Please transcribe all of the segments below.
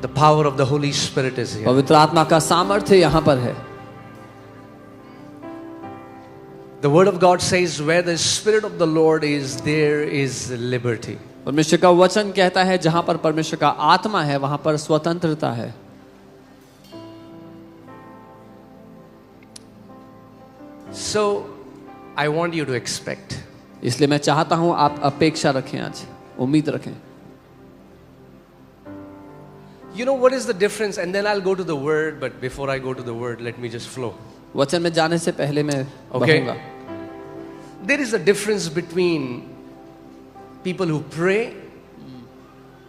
The power of the Holy Spirit is here. पवित्र आत्मा का सामर्थ्य यहाँ पर है। The word of God says, where the Spirit of the Lord is, there is liberty. परमेश्वर का वचन कहता है जहां पर परमेश्वर का आत्मा है वहां पर स्वतंत्रता है। So, I want you to expect. इसलिए मैं चाहता हूं आप अपेक्षा रखें, आज उम्मीद रखें। You know what is the difference? And then I'll go to the word, but before I go to the word, let me just flow. वचन में जाने से पहले मैं बहूंगा। There is a difference between people who pray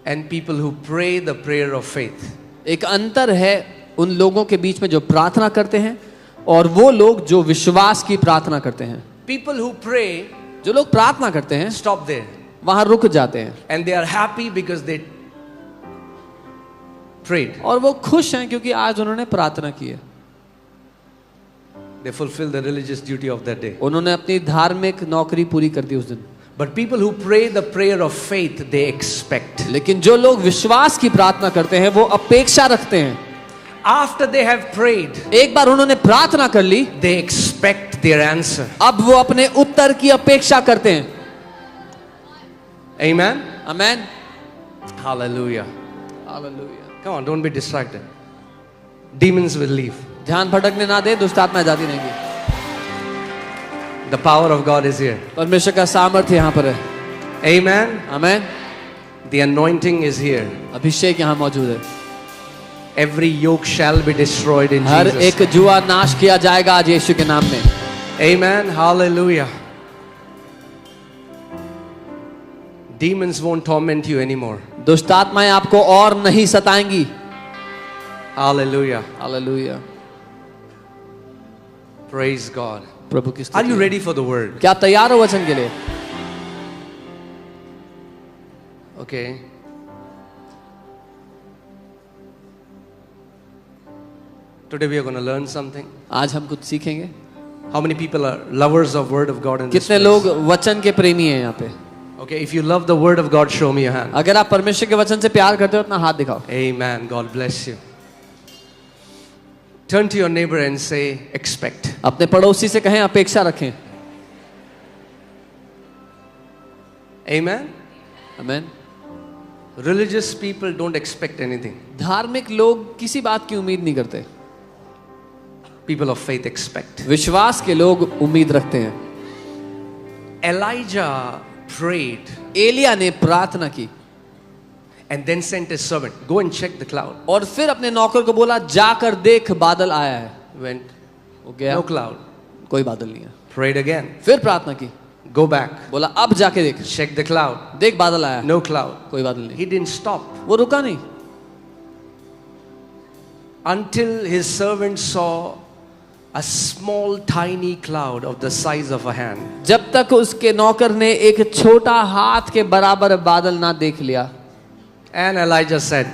and people who pray the prayer of faith. एक अंतर है उन लोगों के बीच में जो प्रार्थना करते हैं और वो लोग जो विश्वास की प्रार्थना करते हैं। People who pray, जो लोग प्रार्थना करते हैं stop there. वहां रुक जाते हैं And they are happy because they prayed. और वो खुश हैं क्योंकि आज उन्होंने प्रार्थना की है। They fulfill the religious duty of that day. उन्होंने अपनी धार्मिक नौकरी पूरी कर दी उस दिन। But people who pray the prayer of faith, they expect. लेकिन जो लोग विश्वास की प्रार्थना करते हैं वो अपेक्षा रखते हैं। After they have prayed, एक बार उन्होंने प्रार्थना कर ली, they expect their answer. अब वो अपने उत्तर की अपेक्षा करते हैं। Amen? Amen. Hallelujah. Hallelujah. Come on, don't be distracted. Demons will leave. ध्यान भटकने ना दे, दुष्ट आत्मा जाती रहेंगी। The power of God is here. परमेश्वर का सामर्थ्य यहाँ पर है। Amen? Amen. The anointing is here. अभिषेक यहाँ मौजूद है। Every yoke shall be destroyed in her Jesus' एक जुआ नाश किया जाएगा आज यीशु के नाम में। Amen. Hallelujah. Demons won't torment you anymore. दुष्ट आत्माएं आपको और नहीं सताएंगी। Hallelujah. हालेलुया। Praise God. प्रभु की Are स्तुति you हो। ready for the word? क्या आप तैयार हो वचन के लिए? Okay. Today we are going to learn something. आज हम कुछ सीखेंगे। How many people are lovers of word of God in this कितने place? लोग वचन के प्रेमी हैं यहाँ पे? Okay, if you love the word of God, show me your hand. अगर आप परमेश्वर के वचन से प्यार करते हो अपना हाथ दिखाओ। Amen. God bless you. Turn to your neighbor and say, expect. अपने पड़ोसी से कहें अपेक्षा रखें। Amen. Amen. Religious people don't expect anything. धार्मिक लोग किसी बात की उम्मीद नहीं करते। People of faith expect. विश्वास के लोग उम्मीद रखते हैं। Elijah prayed एलिया ने प्रार्थना की and then sent his servant, go and check the cloud. और फिर अपने नौकर को बोला जाकर देख बादल आया है। Went, वो गया, no cloud. कोई बादल नहीं है। Prayed again, फिर प्रार्थना की, go back, बोला अब जाके देख, check the cloud. देख बादल आया है। No cloud. कोई बादल नहीं। He didn't stop वो रुका नहीं until his servant saw a small tiny cloud of the size of a hand. जब तक उसके नौकर ने एक छोटा हाथ के बराबर बादल ना देख लिया। And Elijah said,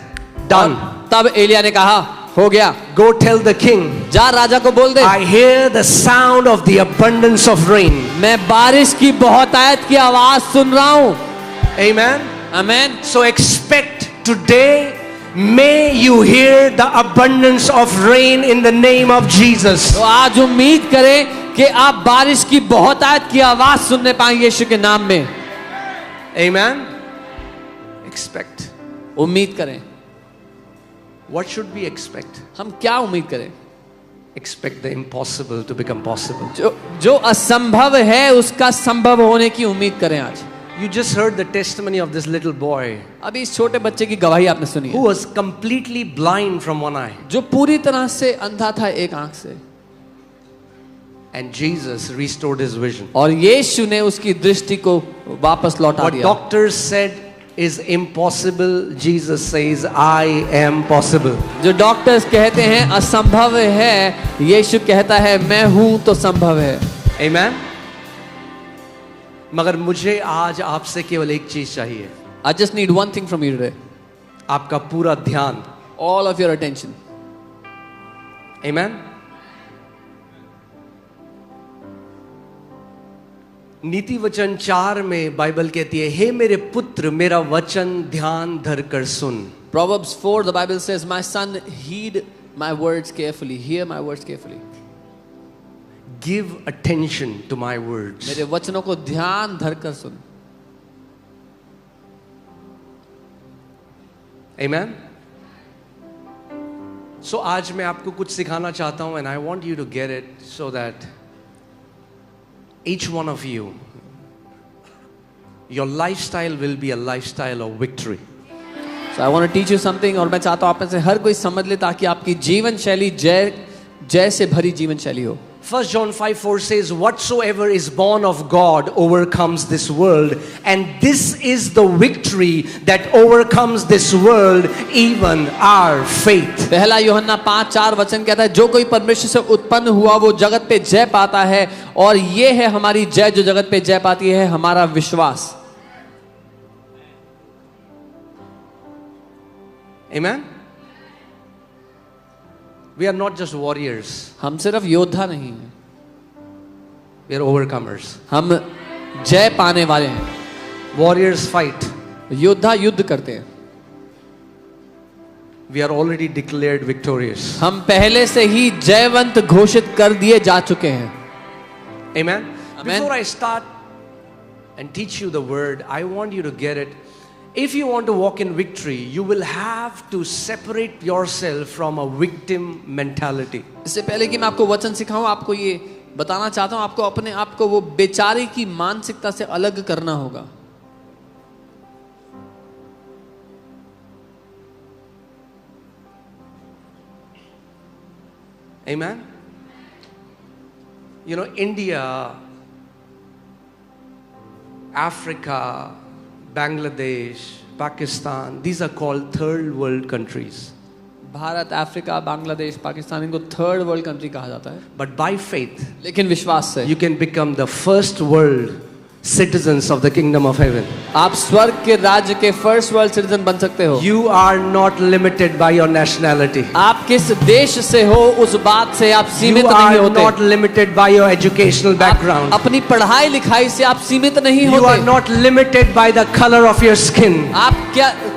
done. तब एलिया ने कहा हो गया, Go tell the king, जा राजा को बोल दे I hear the sound of the abundance of rain. मैं बारिश की बहुतायत की आवाज सुन रहा हूँ। Amen. Amen. So expect today, may you hear the abundance of rain in the name of Jesus. तो आज उम्मीद करें कि आप बारिश की बहुतायत की आवाज सुनने पाएंगे यीशु के नाम में। Amen. Expect. उम्मीद करें। What should we expect? हम क्या उम्मीद करें? Expect the impossible to become possible. जो असंभव है उसका संभव होने की उम्मीद करें आज। You just heard the testimony of this little boy अभी इस छोटे बच्चे की गवाही आपने सुनी who है, was completely blind from one eye. जो पूरी तरह से अंधा था एक आंख से, And Jesus restored his vision. और यीशु ने उसकी दृष्टि को वापस लौटा What दिया। doctors said is impossible, Jesus says, I am possible. जो डॉक्टर्स कहते हैं असंभव है, यीशु कहता है मैं हूं तो संभव है। Amen. मगर मुझे आज आपसे केवल एक चीज चाहिए, I just need one thing from you today. आपका पूरा ध्यान। All of your attention. Amen. नीति वचन 4 में बाइबल कहती है, हे मेरे पुत्र मेरा वचन ध्यान धर कर सुन। Proverbs 4, the Bible says, "My son, heed my words carefully. Hear my words carefully." Give attention to my words. मेरे वचनों को ध्यान धरकर सुन. Amen. So आज मैं आपको कुछ सिखाना चाहता हूँ, and I want you to get it so that each one of you, your lifestyle will be a lifestyle of victory. So I want to teach you something, और मैं चाहता हूँ आप में से हर कोई समझ ले ताकि आपकी जीवन शैली जय से भरी जीवन शैली हो. 1 John 5:4 says, whatsoever is born of God overcomes this world, and this is the victory that overcomes this world, even our faith. पहला यूहन्ना 5:4 वचन कहता है, जो कोई परमेश्वर से उत्पन्न हुआ वो जगत पे जय पाता है, और ये है हमारी जय जो जगत पे जय पाती है, हमारा विश्वास. Amen. We are not just warriors. हम सिर्फ योद्धा नहीं हैं, We are overcomers. हम जय पाने वाले हैं. Warriors fight. योद्धा युद्ध करते हैं. We are already declared victorious. हम पहले से ही जयवंत घोषित कर दिए जा चुके हैं. Amen. Amen. Before I start and teach you the word, I want you to get it. If you want to walk in victory, you will have to separate yourself from a victim mentality. इससे पहले कि मैं आपको वचन सिखाऊं, आपको ये बताना चाहता हूं, आपको अपने आप को वो बेचारे की मानसिकता से अलग करना होगा. Amen. You know, India, Africa, Bangladesh, Pakistan, these are called third world countries. Bharat, Africa, Bangladesh, Pakistan, इनको थर्ड वर्ल्ड कंट्री कहा जाता है. But by faith, लेकिन विश्वास से you can become the first world citizens of the kingdom of heaven. आप स्वर्ग के राज्य के फर्स्ट वर्ल्ड सिटीजन बन सकते हो. You are not limited by your nationality. आप किस देश से हो उस बात से आप सीमित You नहीं are होते. not limited by your educational background. अपनी पढ़ाई लिखाई से आप सीमित नहीं You are होते. not limited by the color of your skin. आप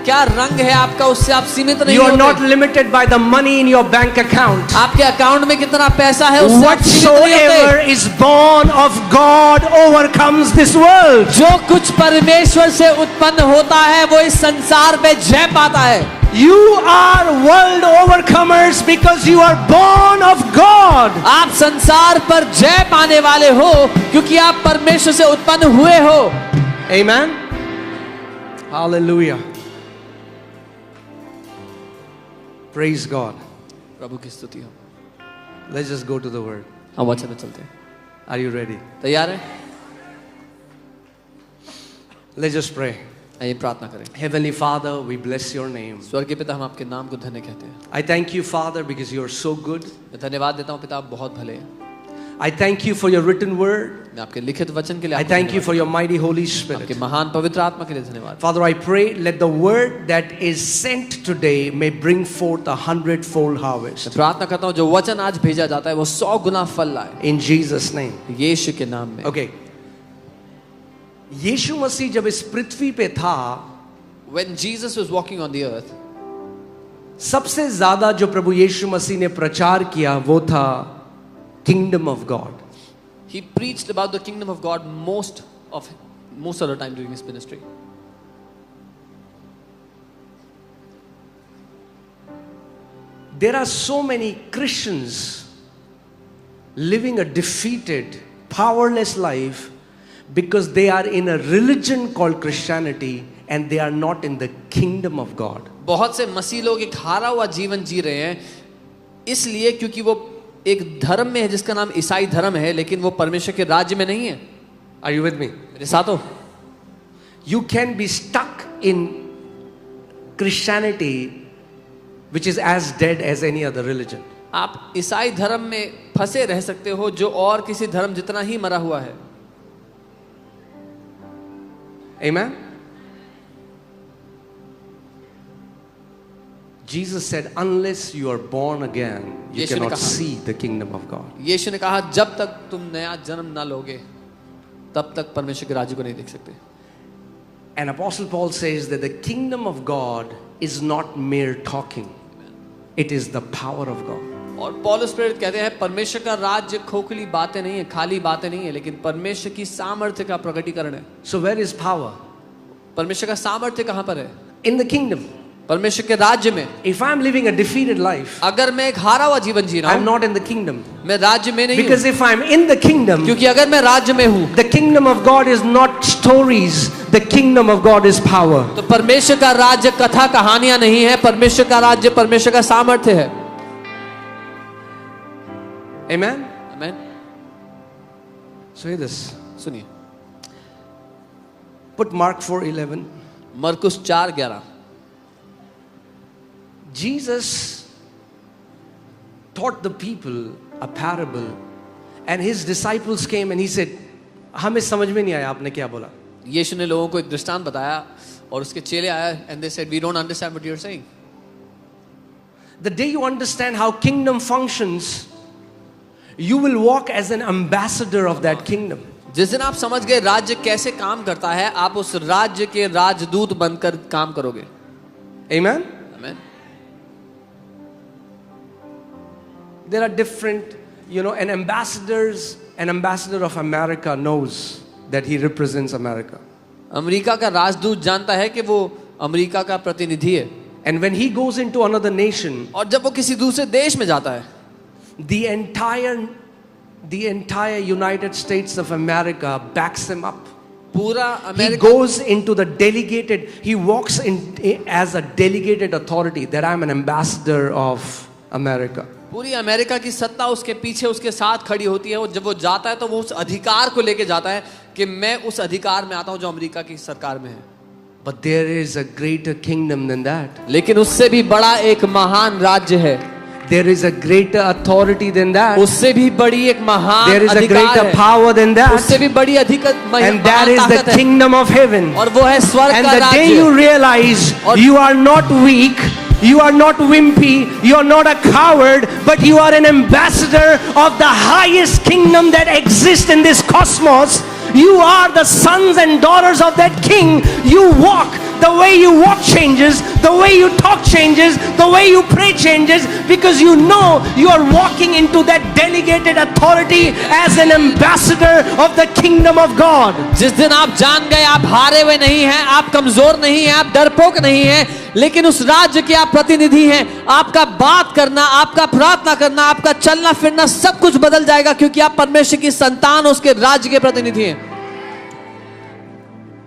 क्या रंग है आपका, उससे आप सीमित नहीं You are not होते. limited by the money in your bank account. आपके अकाउंट में कितना पैसा है उससे आप सीमित नहीं Whatsoever होते. is born of God overcomes this world. जो कुछ परमेश्वर से उत्पन्न होता है वो इस संसार पे जय पाता है. You are world overcomers because you are born of God. आप संसार पर जय पाने वाले हो क्योंकि आप परमेश्वर से उत्पन्न हुए हो. Amen. Hallelujah. Praise God. प्रभु की स्तुति हो. Let's just go to the word. हम वचन में चलते हैं. Are you ready? तैयार है? Let's just pray. आइए प्रार्थना करें. Heavenly Father, we bless your name. स्वर्गीय पिता, हम आपके नाम को धन्य कहते हैं. I thank you, Father, because you are so good. मैं धन्यवाद देता हूँ पिता, आप बहुत भले हैं. I thank you for your written word. मैं आपके लिखित वचन के लिए I आपको thank you धन्यवाद for your mighty Holy देता हूं. Spirit. आपके महान पवित्र आत्मा के लिए धन्यवाद. Father, I pray, let the word that is sent today may bring forth 100-fold harvest. मैं प्रार्थना करता हूँ जो वचन आज भेजा जाता है वो 100 गुना फल लाए. In Jesus' name. यीशु के नाम में. Okay. यीशु मसीह जब इस पृथ्वी पे था, When Jesus was walking on the earth, सबसे ज्यादा जो प्रभु यीशु मसीह ने प्रचार किया वो था Kingdom of God. he preached about the kingdom of God most of the time during his ministry. There are so many Christians living a defeated, powerless life because they are in a religion called Christianity and they are not in the kingdom of God. बहुत से मसीह लोग एक हारा हुआ जीवन जी रहे हैं इसलिए क्योंकि वो एक धर्म में है जिसका नाम ईसाई धर्म है, लेकिन वो परमेश्वर के राज्य में नहीं है. Are you with me? मेरे साथ हो? You can be stuck in Christianity which is as dead as any other religion. आप ईसाई धर्म में फंसे रह सकते हो जो और किसी धर्म जितना ही मरा हुआ है. Amen? Jesus said, unless you are born again, you यीशु ने cannot कहा- see the kingdom of God. यीशु ने कहा जब तक तुम नया जन्म ना लोगे तब तक परमेश्वर के राज्य को नहीं देख सकते. And Apostle Paul says that the kingdom of God is not mere talking, it is the power of God. और पौलुस प्रेरित कहते हैं परमेश्वर का राज्य खोखली बातें नहीं है, खाली बातें नहीं है, लेकिन परमेश्वर की सामर्थ्य का प्रकटीकरण है। So where is power? परमेश्वर का सामर्थ्य कहाँ पर है? In the kingdom. परमेश्वर के राज्य में। If I'm living a defeated life, अगर मैं एक हारा हुआ जीवन जी रहा I'm हूँ, not in the kingdom. मैं राज्य में नहीं Because हूँ, if I'm in the kingdom, क्योंकि अगर मैं राज्य में हूँ, the kingdom of God is not stories, the kingdom of God is power. तो परमेश्वर का राज्य कथा कहानियां नहीं है, परमेश्वर का राज्य परमेश्वर का सामर्थ्य है। Amen? आमीन। So hear this. सुनिए, Put Mark 4:11. मरकुस 4:11। Jesus taught the people a parable and his disciples came and he said, हमें समझ में नहीं आया आपने क्या बोला। यीशु ने लोगों को एक दृष्टांत बताया और उसके चेले आए and they said we don't understand what you're saying. The day you understand how kingdom functions, you will walk as an ambassador of that kingdom. जिस दिन आप समझ गए राज्य कैसे काम करता है, आप उस राज्य के राजदूत बनकर काम करोगे। Amen? आमीन। There are different, an ambassador of America knows that he represents America. America का राजदूत जानता है कि वो अमेरिका का प्रतिनिधि है, And when he goes into another nation, और जब वो किसी दूसरे देश में जाता है, the entire United States of America backs him up. पूरा He America goes into he walks in as a delegated authority that I'm an ambassador of America. पूरी अमेरिका की सत्ता उसके पीछे उसके साथ खड़ी होती है। और जब वो जाता है तो वो उस अधिकार को लेके जाता है कि मैं उस अधिकार में आता हूं जो अमेरिका की सरकार में है। But there is a greater kingdom than that. लेकिन उससे भी बड़ा एक महान राज्य है, There is a greater authority than that. उससे भी बड़ी एक महान There is a अधिकार greater है, power than उससे that. भी बड़ी अधिक And that is the kingdom of heaven. और वो है स्वर्ग And का the day you राज्य। realize और- you are not weak, you are not wimpy, you are not a coward, but you are an ambassador of the highest kingdom that exists in this cosmos. You are the sons and daughters of that king. You walk. The way you walk changes, the way you talk changes, the way you pray changes, because you know you are walking into that delegated authority as an ambassador of the kingdom of God. जिस दिन आप जान गए आप हारे हुए नहीं हैं, आप कमजोर नहीं हैं, आप डरपोक नहीं हैं, लेकिन उस राज्य के आप प्रतिनिधि हैं, आपका बात करना, आपका प्रार्थना करना, आपका चलना फिरना सब कुछ बदल जाएगा, क्योंकि आप परमेश्वर की संतान, उसके राज्य के प्रतिनिधि हैं।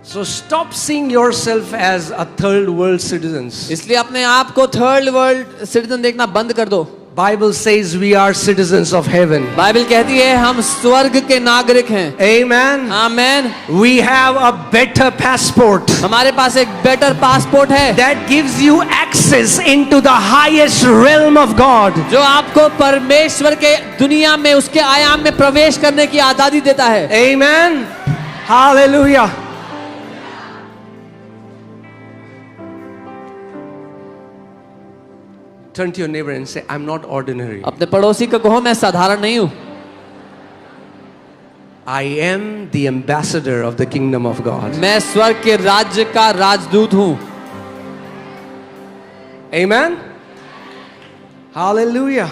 So stop seeing yourself as a third world citizens. इसलिए अपने आप को थर्ड वर्ल्ड सिटीजन देखना बंद कर दो। Bible says we are citizens of heaven. Bible कहती है हम स्वर्ग के नागरिक हैं। Amen. Amen. We have a better passport हमारे पास एक बेटर पासपोर्ट है that gives you access into the highest realm of God. जो आपको परमेश्वर के दुनिया में उसके आयाम में प्रवेश करने की आजादी देता है। Amen. Hallelujah. Turn to your neighbor and say, I'm not ordinary. अपने पड़ोसी को कहो मैं साधारण नहीं हूं, I am the ambassador of the kingdom of God. मैं स्वर्ग के राज्य का राजदूत हूं। Amen. Hallelujah.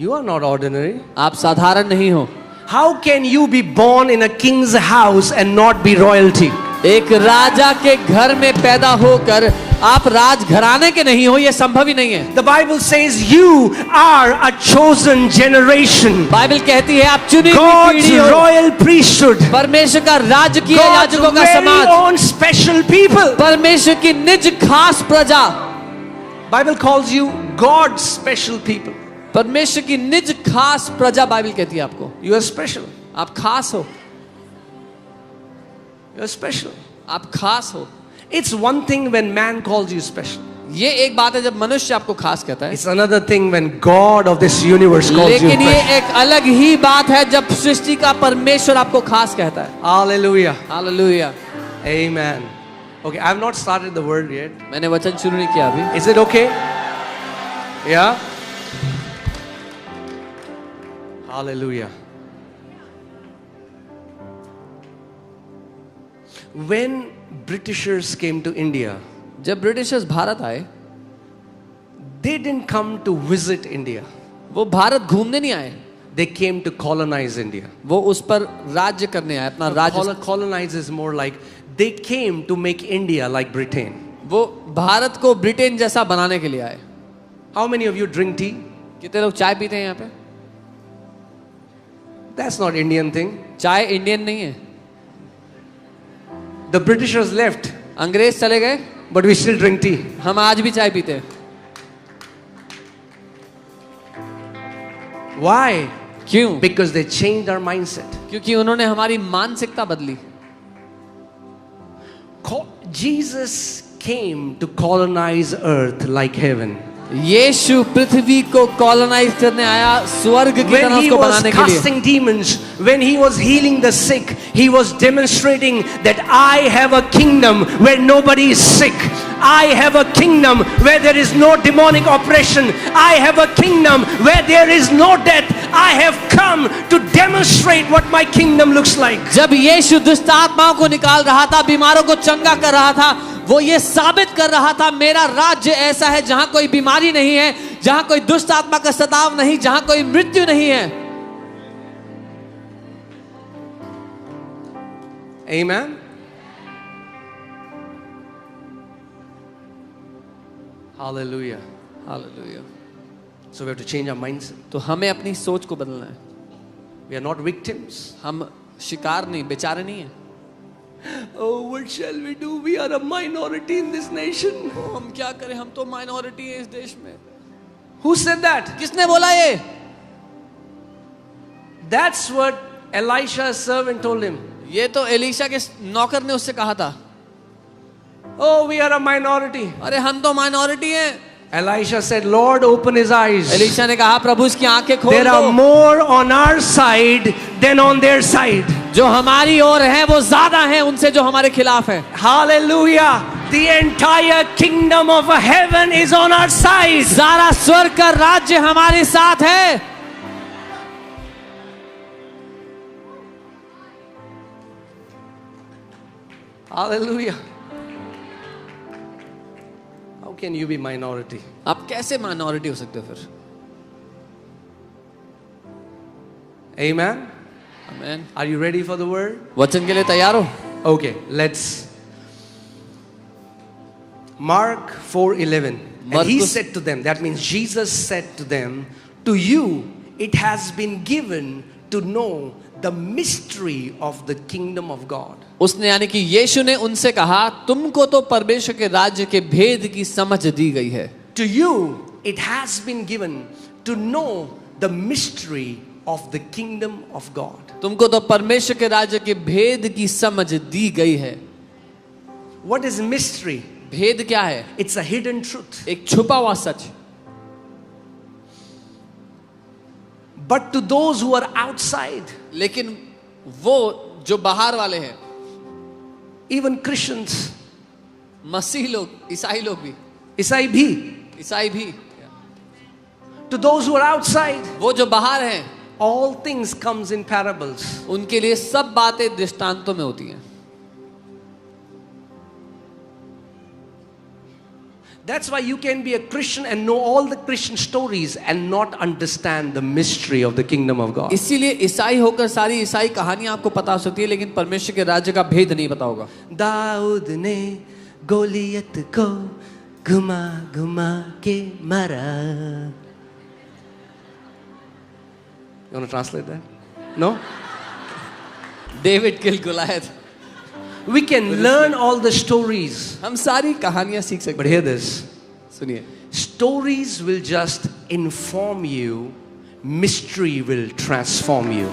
You are not ordinary. आप साधारण नहीं हो। How can you be born in a king's house and not be royalty? एक राजा के घर में पैदा होकर आप राजघराने के नहीं हो, यह संभव ही नहीं है। The Bible says you are a chosen generation. Bible कहती है आप चुनी हुई God's पीढ़ी हो, royal priesthood. परमेश्वर का राजकीय God's याजकों का very समाज, own special people. परमेश्वर की निज खास प्रजा। Bible calls you God's special people. परमेश्वर की निज खास प्रजा बाइबल कहती है आपको, You are special. आप खास हो, You are special. आप खास हो। It's one thing when man calls you special. ये एक बात है जब मनुष्य आपको खास कहता है, It's another thing when God of this universe calls you लेकिन ये special. एक अलग ही बात है जब सृष्टि का परमेश्वर आपको खास कहता है। Hallelujah. Hallelujah. Amen. Okay, I have not started the word yet. मैंने वचन शुरू नहीं किया अभी। Is it okay? Yeah? Hallelujah. When Britishers came to India, जब ब्रिटिशर्स भारत आए, they didn't come to visit India. वो भारत घूमने नहीं आए, They came to colonize India. वो उस पर राज्य करने आए, अपना राज्य. Colonize is more like they came to make India like Britain. वो भारत को ब्रिटेन जैसा बनाने के लिए आए. How many of you drink tea? कितने लोग चाय पीते हैं यहाँ पे? That's not Indian thing. चाय इंडियन नहीं है. The Britishers left, अंग्रेज चले गए, but we still drink tea. हम आज भी चाय पीते हैं. Why? क्यों? Because they changed our mindset. क्योंकि उन्होंने हमारी मानसिकता बदली. Jesus came to colonize earth like heaven. यीशु पृथ्वी को कॉलोनाइज करने आया, स्वर्ग की तरह When he उसको was बनाने के लिए. casting demons, when he was healing the sick, he was demonstrating that I have a kingdom where nobody is sick. I have a kingdom where there is no demonic oppression. I have a kingdom where there is no death. I have come to demonstrate what my kingdom looks like. जब यीशु दुष्ट आत्माओं को निकाल रहा था, बीमारों को चंगा कर रहा था, वो ये साबित कर रहा था मेरा राज्य ऐसा है जहां कोई बीमारी नहीं है, जहां कोई दुष्ट आत्मा का सताव नहीं, जहां कोई मृत्यु नहीं है. Amen. Hallelujah. Hallelujah. So we have to change our mindset. तो हमें अपनी सोच को बदलना है. We are not victims. हम शिकार नहीं, बेचारे नहीं है. Oh, what shall we do? We are a minority in this nation. हम क्या करें, हम तो माइनॉरिटी है इस देश में. Who said that? किसने बोला ये? That's what Elisha's servant told him. ये तो एलीशा के नौकर ने उससे कहा था. Oh, we are a minority. अरे हम तो माइनॉरिटी हैं. Elisha said, Lord, open his eyes. Elisha ने कहा, प्रभु इसकी आंखें खोल There are दो. more on our side than on their side. जो हमारी ओर है वो ज्यादा है उनसे जो हमारे खिलाफ है. Hallelujah. The entire kingdom of heaven is on our side. सारा स्वर्ग का राज्य हमारे साथ है. Hallelujah. How can you be minority? आप कैसे माइनॉरिटी हो सकते हो फिर? Amen. आमीन. Are you ready for the word? वचन के लिए तैयार हो? Okay, let's. Mark 4:11. And he Marcus- said to them, that means Jesus said to them, to you it has been given to know the mystery of the kingdom of God. उसने यानी कि यीशु ने उनसे कहा, तुमको तो परमेश्वर के राज्य के भेद की समझ दी गई है. To you it has been given to know the mystery of the kingdom of God. तुमको तो परमेश्वर के राज्य के भेद की समझ दी गई है. What is mystery? भेद क्या है? It's a hidden truth. एक छुपा हुआ सच. But to those who are outside, लेकिन वो जो बाहर वाले हैं, even Christians, मसीह लोग, ईसाई लोग भी, ईसाई भी, ईसाई भी, to those who are outside, वो जो बाहर हैं, all things comes in parables. उनके लिए सब बातें दृष्टांतों में होती हैं. That's why you can be a Christian and know all the Christian stories and not understand the mystery of the kingdom of God. इसीलिए ईसाई होकर सारी ईसाई कहानियां आपको पता हो सकती है, लेकिन परमेश्वर के राज्य का भेद नहीं पता होगा. दाऊद ने गोलियत को घुमा घुमा के मारा. You want to translate that? No? David kill गुलायत. We can learn all the stories. हम सारी कहानियां सीख सकते But हैं. hear this. सुनिए, Stories will just inform you. Mystery will transform you.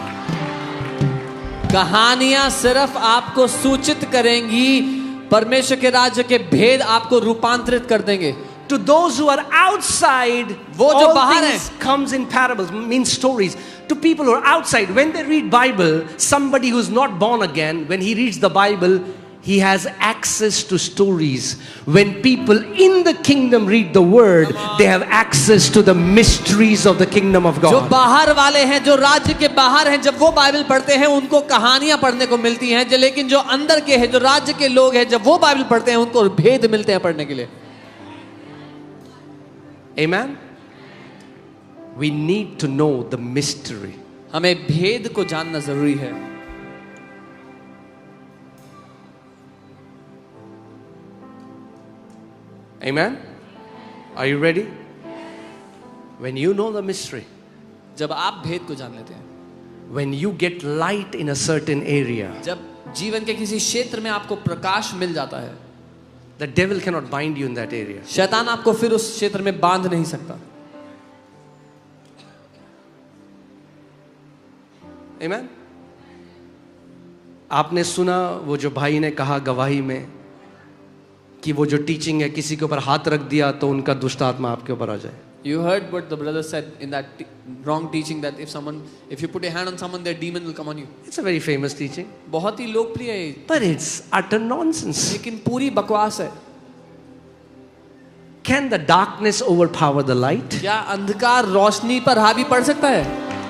कहानियां सिर्फ आपको सूचित करेंगी, परमेश्वर के राज्य के भेद आपको रूपांतरित कर देंगे. To those who are outside, वो जो all बाहर things comes in parables, means stories. To people who are outside, when they read Bible, somebody who's not born again, when he reads the Bible, he has access to stories. When people in the kingdom read the word, they have access to the mysteries of the kingdom of जो God. बाहर वाले हैं, जो राज्य के बाहर हैं, जब वो बाइबल पढ़ते हैं उनको कहानियां पढ़ने को मिलती हैं, लेकिन जो अंदर के हैं, जो राज्य के लोग हैं, जब वो बाइबल पढ़ते हैं उनको भेद मिलते हैं पढ़ने के लिए. Amen? We need to know the mystery. हमें भेद को जानना जरूरी है. Amen? Are you ready? When you know the mystery, जब आप भेद को जान लेते हैं, when you get light in a certain area, जब जीवन के किसी क्षेत्र में आपको प्रकाश मिल जाता है, the devil cannot bind you in that area. शैतान आपको फिर उस क्षेत्र में बांध नहीं सकता. Amen? आपने सुना वो जो भाई ने कहा गवाही में कि वो जो टीचिंग है, किसी के ऊपर हाथ रख दिया तो उनका दुष्ट आत्मा आपके ऊपर आ जाए. You heard what the brother said in that wrong teaching, that if you put a hand on someone, their demon will come on you. It's a very famous teaching, बहुत ही लोकप्रिय है, but it's utter nonsense. लेकिन पूरी बकवास है. Can the darkness overpower the light? क्या अंधकार रोशनी पर हावी पड़ सकता है?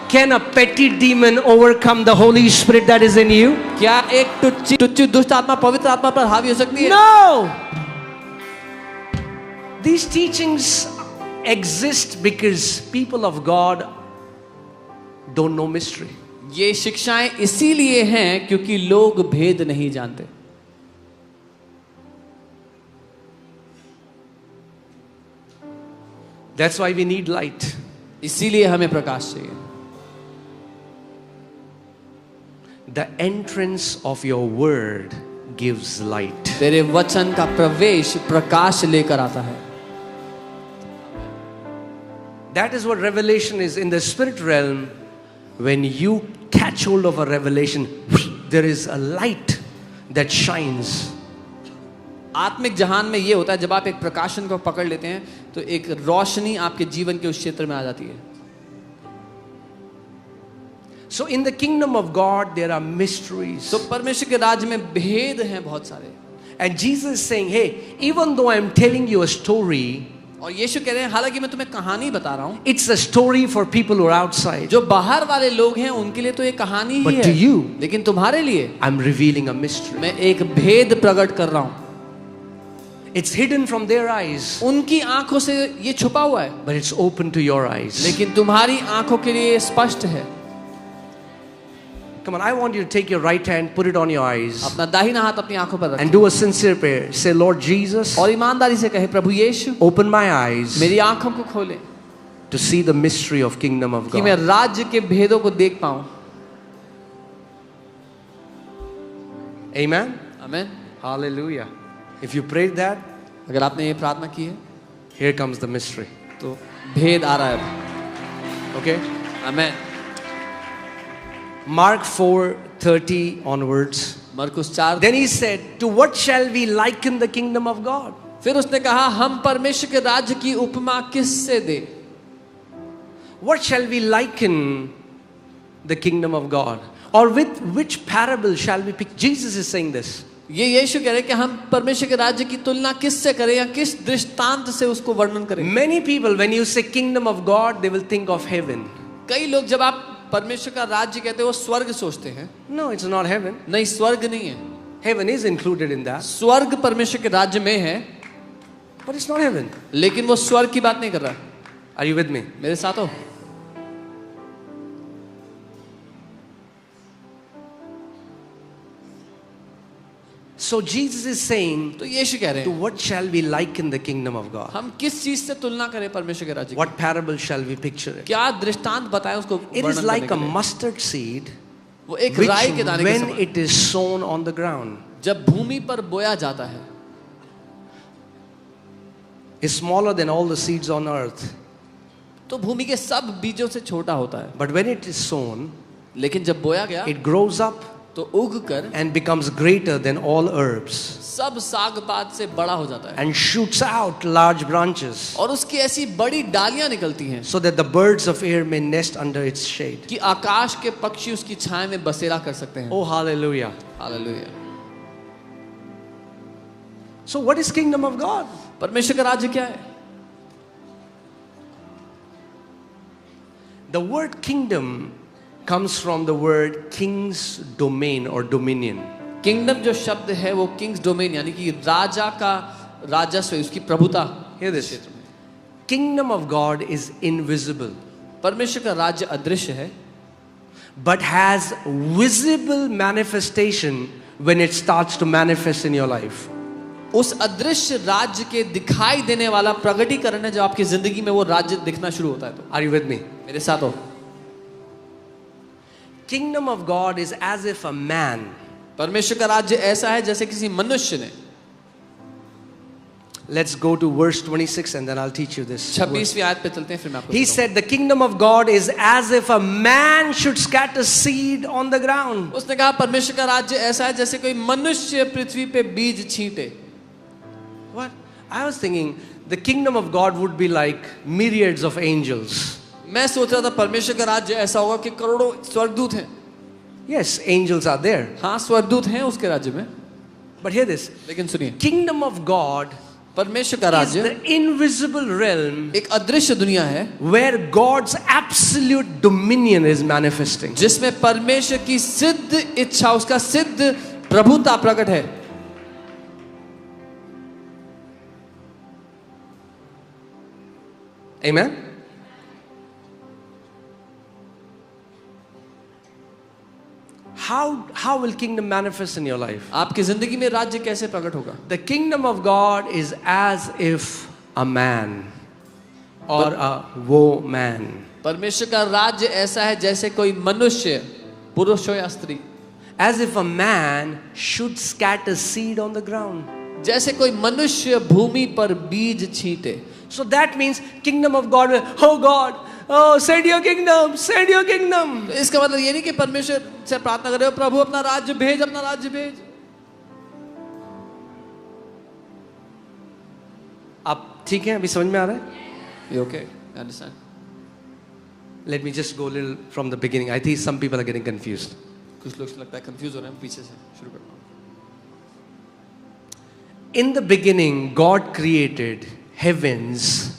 Can a petty demon overcome the Holy Spirit that is in you? क्या एक टुच्ची दुष्ट आत्मा पवित्र आत्मा पर हावी हो सकती है? No! These teachings exist because people of God don't know mystery. ये शिक्षाएं इसीलिए हैं क्योंकि लोग भेद नहीं जानते. That's why we need light. इसीलिए हमें प्रकाश चाहिए. The entrance of your word gives light. तेरे वचन का प्रवेश प्रकाश लेकर आता है. That is what revelation is. In the spirit realm, when you catch hold of a revelation, there is a light that shines. आत्मिक जहान में ये होता है, जब आप एक प्रकाशन को पकड़ लेते हैं तो एक रोशनी आपके जीवन के उस क्षेत्र में आ जाती है. So in the kingdom of God, there are mysteries. तो परमेश्वर के राज्य में भेद हैं बहुत सारे. And Jesus is saying, hey, even though I am telling you a story, और यीशु कह रहे हैं हालांकि मैं तुम्हें कहानी बता रहा हूँ, it's a story for people who are outside. जो बाहर वाले लोग हैं उनके लिए तो ये कहानी ही But है. to you, लेकिन तुम्हारे लिए I'm revealing a mystery. मैं एक भेद प्रकट कर रहा हूँ. It's hidden from their eyes, उनकी आंखों से ये छुपा हुआ है, but it's open to your eyes. लेकिन तुम्हारी आंखों के लिए स्पष्ट है. Come on, I want you to take your right hand, put it on your eyes, अपना दाहिना हाथ अपनी आंखों पर and रखें do a sincere prayer. Say, Lord Jesus, और ईमानदारी से कहे, प्रभु यीशु open my eyes मेरी आंखों को खोले to see the mystery of kingdom of कि मैं God. राज्य के भेदों को देख पाऊं. Amen? आमीन. Hallelujah. If you prayed that, अगर आपने ये प्रार्थना की है here comes the mystery. तो भेद आ रहा है. Okay? आमीन. Mark 4:30 onwards. मरकुस 4. Then he said, to what shall we liken the kingdom of God? फिर उसने कहा, हम परमेश्वर के राज्य की उपमा किससे दे? What shall we liken the kingdom of God? Or with which parable shall we pick? Jesus is saying this. ये यीशु कह रहे हैं कि हम परमेश्वर के राज्य की तुलना किससे करें या किस दृष्टांत से उसको वर्णन करें. Many people, when you say kingdom of God, they will think of heaven. कई लोग जब आप परमेश्वर का राज्य कहते हैं वो स्वर्ग सोचते हैं. No, it's not heaven. नहीं, स्वर्ग नहीं है. Heaven is included in that, स्वर्ग परमेश्वर के राज्य में है, but it's not heaven. लेकिन वो स्वर्ग की बात नहीं कर रहा. Are you with me? मेरे साथ हो. So Jesus is saying, तो यीशु कह रहे to हैं what shall we liken the kingdom of God? हम किस चीज से तुलना करें परमेश्वर के राज्य की? What parable shall we picture it? क्या दृष्टांत बताएं उसको It is वर्णन like करने a के लिए? मस्टर्ड seed, वो एक which राई के दाने के when समान, it is sown on the ground जब भूमि पर बोया जाता है, is smaller than all the seeds on earth. तो भूमि के सब बीजों से छोटा होता है. But when it is sown, लेकिन जब बोया गया it grows up तो उग कर and becomes greater than all herbs सब साग पात से बड़ा हो जाता है, and shoots out large branches, और उसकी ऐसी बड़ी डालियां निकलती हैं so that the birds of air may nest under its shade. कि आकाश के पक्षी उसकी छाया में बसेरा कर सकते हैं. Oh, hallelujah. Hallelujah. So, what is kingdom of God? परमेश्वर का राज्य क्या है? The word kingdom comes from the word king's domain or dominion. Kingdom जो शब्द है वो किंग्स डोमेन यानी कि राजा का राजस्व, उसकी प्रभुता। Hear this. Kingdom of God is invisible, परमेश्वर का राज्य अदृश्य है, but has visible manifestation when it starts to manifest in your life. उस अदृश्य राज्य के दिखाई देने वाला प्रगटीकरण है जब आपकी जिंदगी में वो राज्य दिखना शुरू होता है। तो Are you with me? मेरे साथ हो। Kingdom of God is as if a man परमेश्वर का राज्य ऐसा है जैसे किसी मनुष्य ने। Let's go to verse 26 and then I'll teach you this. 26वीं आयत पे चलते हैं, फिर मैं आपको He said the kingdom of God is as if a man should scatter seed on the ground. उसने कहा परमेश्वर का राज्य ऐसा है जैसे कोई मनुष्य पृथ्वी पे बीज छींटे। What? I was thinking the kingdom of God would be like myriads of angels. मैं सोच रहा था परमेश्वर का राज्य ऐसा होगा कि करोड़ों स्वर्गदूत हैं। Yes, angels are there. हाँ, स्वर्गदूत हैं उसके राज्य में। But hear this. लेकिन सुनिए, Kingdom of God परमेश्वर का is राज्य the invisible realm एक अदृश्य दुनिया है where God's absolute dominion is manifesting. जिसमें परमेश्वर की सिद्ध इच्छा, उसका सिद्ध प्रभुता प्रकट है। Amen? How will kingdom manifest in your life? आपकी जिंदगी में राज्य कैसे प्रकट होगा? The kingdom of God is as if a man or a woman. परमेश्वर का राज्य ऐसा है जैसे कोई मनुष्य, पुरुष हो या स्त्री, As if a man should scatter seed on the ground. जैसे कोई मनुष्य भूमि पर बीज छींटे। So that means kingdom of God, oh God, oh send your kingdom, send your kingdom. तो इसका मतलब ये नहीं कि परमेश्वर से प्रार्थना कर रहे हो प्रभु अपना राज्य भेज, अपना राज्य भेज। आप ठीक हैं? अभी समझ में आ रहा है? You okay? I understand. Let me just go a little from the beginning. I think some people are getting confused. कुछ लोग लगता है कंफ्यूज हो रहे हैं, पीछे से शुरू करता हूँ। In the beginning, God created heavens.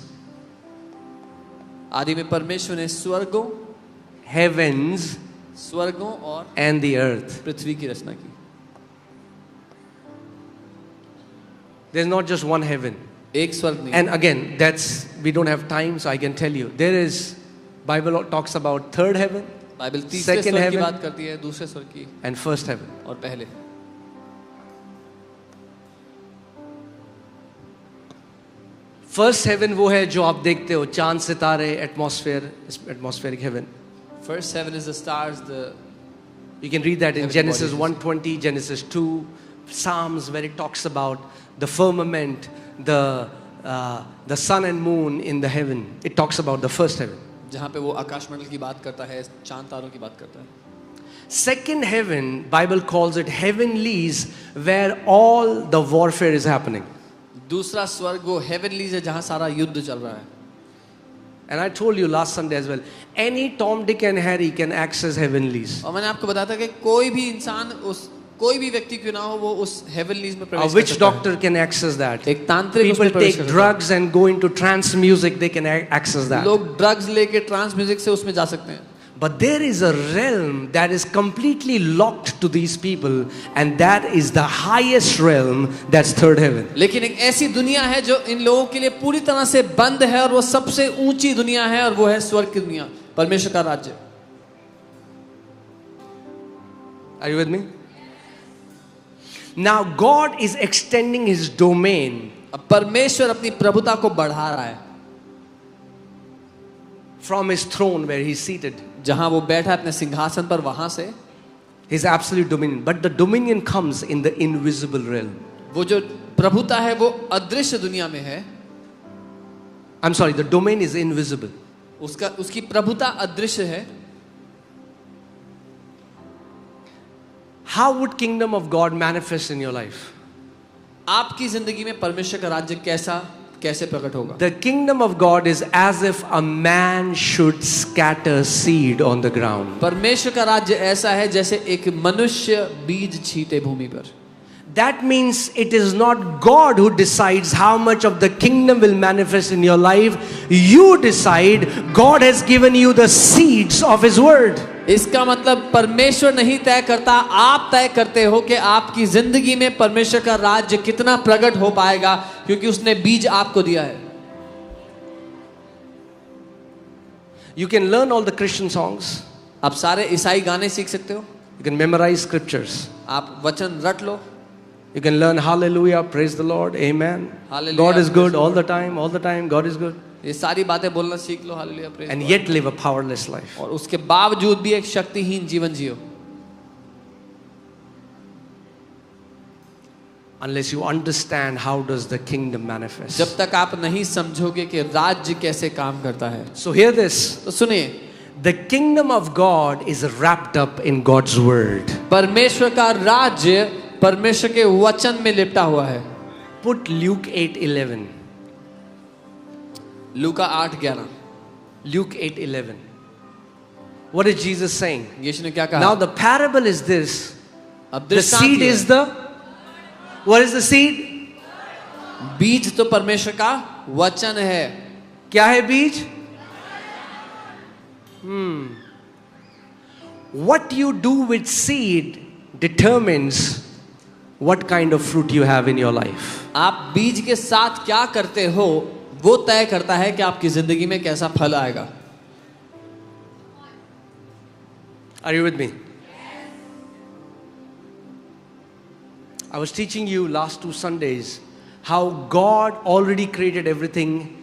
आदि में परमेश्वर ने स्वर्गों और and the earth. पृथ्वी की रचना की। There's not just one heaven. एक स्वर्ग नहीं। And again, we don't have time, so I can tell you. Bible talks about third heaven, Bible तीसरे second स्वर्ग की heaven, बात करती है, दूसरे स्वर्ग की and first heaven. और पहले। First heaven वो है जो आप देखते हो, चांद सितारे, atmospheric heaven. First heaven is the stars, You can read that in Heavenly Genesis bodies. 1:20, Genesis 2, Psalms, where it talks about the firmament, the sun and moon in the heaven. It talks about the first heaven. जहाँ पे वो आकाशमंडल की बात करता है, चांद तारों की बात करता है। Second heaven, Bible calls it heavenlies, where all the warfare is happening. दूसरा स्वर्ग वो हेवनलीज है जहाँ सारा युद्ध चल रहा है। And I told you last Sunday as well, any Tom, Dick and Harry can access heavenlies. और मैंने आपको बताया था कि कोई भी इंसान कोई भी व्यक्ति क्यों ना हो वो उस हेवनलीज में प्रवेश A कर witch सकता है। doctor can access that. एक तांत्रिक People उसमें प्रवेश take कर सकता drugs and go into trance music, they can access है। that. लोग ड्रग्स लेके ट्रांस म्यूजिक से उसमें जा सकते हैं। But there is a realm that is completely locked to these people, and that is the highest realm, that's third heaven. लेकिन एक ऐसी दुनिया है जो इन लोगों के लिए पूरी तरह से बंद है और वो सबसे ऊंची दुनिया है और वो है स्वर्ग की दुनिया, परमेश्वर का राज्य। Are you with me? Now God is extending his domain अब परमेश्वर अपनी प्रभुता को बढ़ा रहा है from his throne where he's seated, जहां वो बैठा है अपने सिंहासन पर, वहां से his absolute dominion. But the dominion comes in the invisible realm. वो जो प्रभुता है वो अदृश्य दुनिया में है। I'm sorry, the domain is invisible. उसकी प्रभुता अदृश्य है। How would kingdom of God manifest in your life? आपकी जिंदगी में परमेश्वर का राज्य कैसे प्रकट होगा? The kingdom of God is as if a man should scatter seed on the ground. परमेश्वर का राज्य ऐसा है जैसे एक मनुष्य बीज छींटे भूमि पर। that means it is not God who decides how much of the kingdom will manifest in your life. You decide. God has given you the seeds of His word. इसका मतलब परमेश्वर नहीं तय करता, आप तय करते हो कि आपकी जिंदगी में परमेश्वर का राज्य कितना प्रकट हो पाएगा, क्योंकि उसने बीज आपको दिया है। You can learn all the Christian songs. आप सारे ईसाई गाने सीख सकते हो, You can memorize scriptures. आप वचन रट लो, You can learn hallelujah, praise the Lord, amen. Hallelujah, God is praise good the all the time, God is good. ये सारी बातें बोलना सीख लो, hallelujah praise And God, yet live a powerless life. और उसके बावजूद भी एक शक्तिहीन जीवन जियो। Unless you understand how does the kingdom manifest. जब तक आप नहीं समझोगे कि राज्य कैसे काम करता है। So hear this. तो सुनिए, The kingdom of God is wrapped up in God's word. परमेश्वर का राज्य परमेश्वर के वचन में लिपटा हुआ है। Put Luke 8:11. Luka 8:11। Luke 8:11. What is Jesus saying? यीशु ने क्या कहा? Now the parable is this. अब The दृष्टांत seed ये is है। the, what is the seed? बीज तो परमेश्वर का वचन है। क्या है बीज? What you do with seed determines what kind of fruit you have in your life. आप बीज के साथ क्या करते हो वो तय करता है कि आपकी जिंदगी में कैसा फल आएगा। Are you with me? I was teaching you last 2 Sundays how God already created everything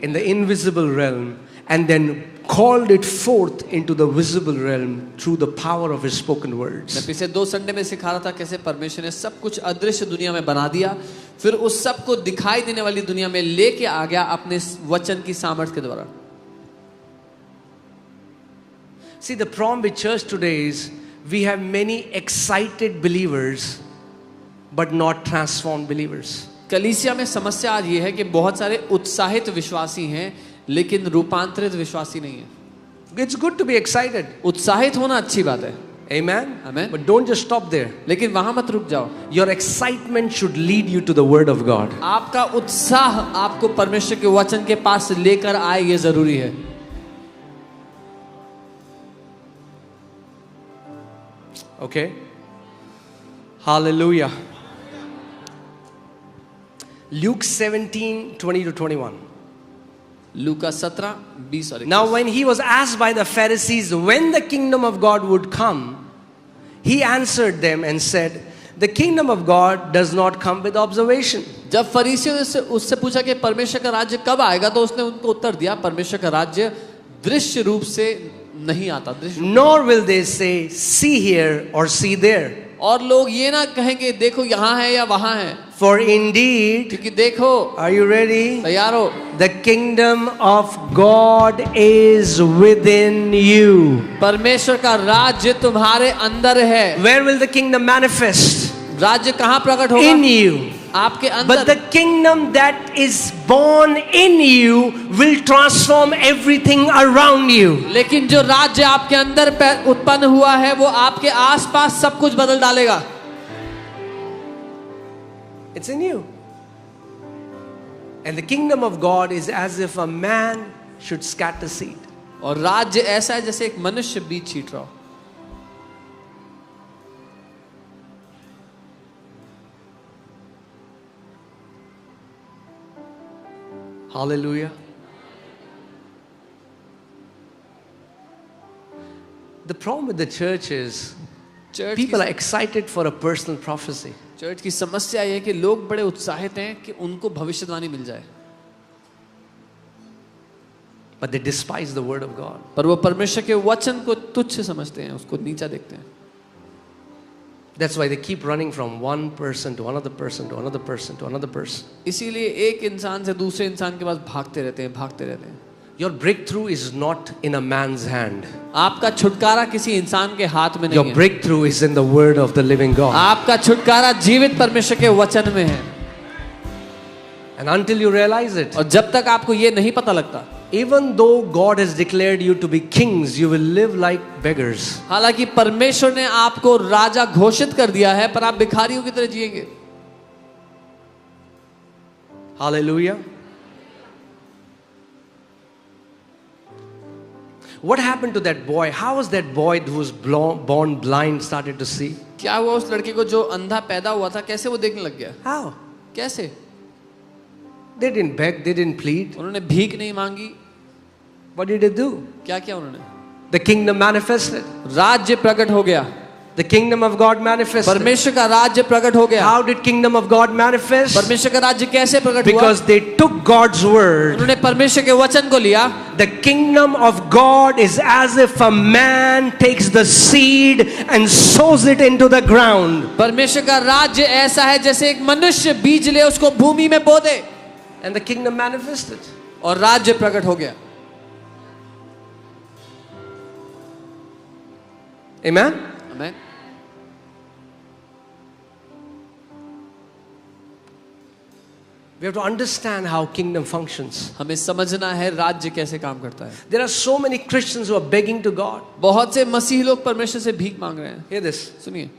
in the invisible realm and then called it forth into the visible realm through the power of His spoken words. मैं पिछले 2 Sunday में सिखा रहा था कैसे परमेश्वर ने सब कुछ अदृश्य दुनिया में बना दिया, फिर उस सब को दिखाई देने वाली दुनिया में लेके आ गया अपने वचन की सामर्थ्य के द्वारा। See, the problem with church today is we have many excited believers but not transformed believers. कलीसिया में समस्या आज ये है कि बहुत सारे उत्साहित विश्वासी हैं लेकिन रूपांतरित विश्वासी नहीं है। It's good to be excited. उत्साहित होना अच्छी बात है, Amen? Amen. But don't just stop there. लेकिन वहां मत रुक जाओ। Your excitement should lead you to the Word of God. आपका उत्साह आपको परमेश्वर के वचन के पास लेकर आए, ये जरूरी है। Okay? Hallelujah. Luke 17:20-21. लूका 17:20 और 21। Now when He was asked by the Pharisees when the kingdom of God would come, He answered them and said, the kingdom of God does not come with observation. जब फरीसियों ने उससे पूछा कि परमेश्वर का राज्य कब आएगा, तो उसने उनको उत्तर दिया, परमेश्वर का राज्य दृश्य रूप से नहीं आता, दृश्य। Nor will they say, see here or see there. और लोग ये ना कहेंगे देखो यहाँ है या वहां है, For indeed, क्योंकि देखो, are you ready? तैयार हो, The kingdom of God is within you. परमेश्वर का राज्य तुम्हारे अंदर है। Where will the kingdom manifest? राज्य कहाँ प्रकट होगा? In you. आपके But अंदर। the kingdom that is born in you will transform everything around you. लेकिन जो राज्य आपके अंदर उत्पन्न हुआ है वो आपके आसपास सब कुछ बदल डालेगा। It's in you. And the kingdom of God is as if a man should scatter seed. और राज्य ऐसा है जैसे एक मनुष्य बीज छीट रहा हो। Hallelujah. The problem with the church is people are excited for a personal prophecy. Church की समस्या ये है कि लोग बड़े उत्साहित हैं कि उनको भविष्यवाणी मिल जाए, But they despise the word of God. पर वो परमेश्वर के वचन को तुच्छ समझते हैं, उसको नीचा देखते हैं। That's why they keep running from one person to another person to another person to another person. इसीलिए एक इंसान से दूसरे इंसान के पास भागते रहते हैं, भागते रहते हैं। Your breakthrough is not in a man's hand. आपका छुटकारा किसी इंसान के हाथ में नहीं Your है। breakthrough is in the word of the living God. आपका छुटकारा जीवित परमेश्वर के वचन में है। And until you realize it, और जब तक आपको ये नहीं पता लगता, even though God has declared you to be kings, you will live like beggars. हालांकि परमेश्वर ने आपको राजा घोषित कर दिया है, पर आप भिखारियों की तरह जिएंगे। Hallelujah. What happened to that boy? How was that boy who was born blind started to see? क्या हुआ उस लड़के को जो अंधा पैदा हुआ था, कैसे वो देखने लग गया? How? कैसे? They didn't beg, they didn't plead. उन्होंने भीख नहीं मांगी। What did they do? क्या किया उन्होंने? The kingdom manifested. राज्य प्रकट हो गया। The kingdom of God manifested. परमेश्वर का राज्य प्रकट हो गया। How did kingdom of God manifest? परमेश्वर का राज्य कैसे प्रकट हुआ? Because they took God's word. उन्होंने परमेश्वर के वचन को लिया। The kingdom of God is as if a man takes the seed and sows it into the ground. परमेश्वर का राज्य ऐसा है जैसे एक मनुष्य बीज ले, उसको भूमि में बो दे, And the kingdom manifested. और राज्य प्रकट हो गया। Amen? आमीन। We have to understand how kingdom functions. हमें समझना है राज्य कैसे काम करता है। There are so many Christians who are begging to God. बहुत से मसीही लोग परमेश्वर से भीख मांग रहे हैं। Hear this. सुनिए,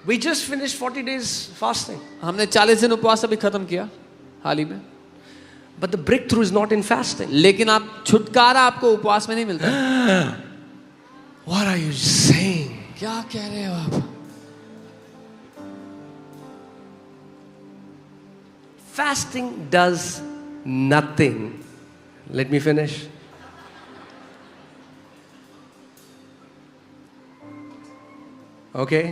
We just finished 40 days fasting. हमने 40 दिन उपवास अभी खत्म किया हाल ही में, But the breakthrough is not in fasting. लेकिन आप छुटकारा आपको उपवास में नहीं मिलता। What are you saying? क्या कह रहे हो आप? Fasting does nothing. Let me finish. Okay?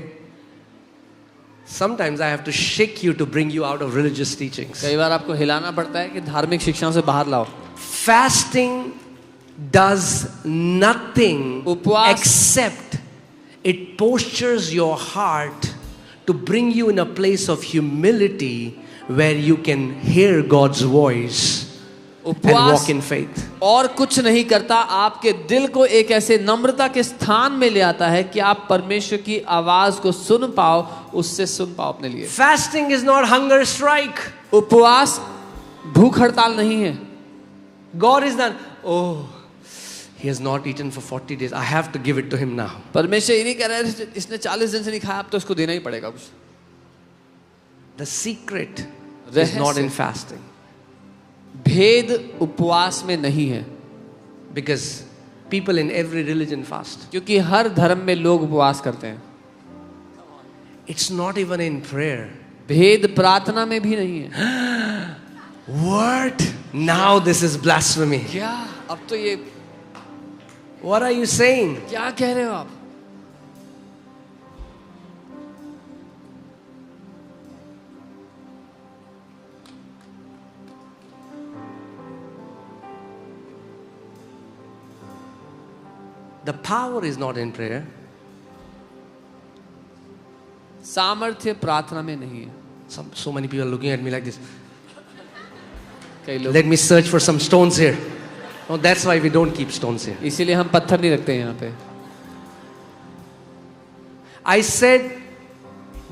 Sometimes I have to shake you to bring you out of religious teachings. कई बार आपको हिलाना पड़ता है कि धार्मिक शिक्षाओं से बाहर लाओ। Fasting does nothing उपवास- except it postures your heart to bring you in a place of humility where you can hear God's voice and उपवास walk in faith. और कुछ नहीं करता, आपके दिल को एक ऐसे नम्रता के स्थान में ले आता है कि आप परमेश्वर की आवाज को सुन पाओ, उससे सुन पाओ अपने लिए। Fasting is not hunger strike. उपवास भूख हड़ताल नहीं है। God is not, oh, he has not eaten for 40 days. I have to give it to him now. परमेश्वर ये नहीं कह रहा है इसने 40 दिन से नहीं खाया, अब तो उसको देना ही पड़ेगा कुछ। The secret is not in fasting. भेद उपवास में नहीं है, Because people in every religion fast. क्योंकि हर धर्म में लोग उपवास करते हैं। It's not even in prayer. भेद प्रार्थना में भी नहीं है। What? Now this is blasphemy. क्या? अब तो ये What are you saying? क्या कह रहे हो आप? The power is not in prayer. सामर्थ्य प्रार्थना में नहीं है। So many people are looking at me like this. कई लोग, Let me search for some stones here. Oh, that's why we don't keep stones here. इसीलिए हम पत्थर नहीं रखते हैं यहाँ पे। I said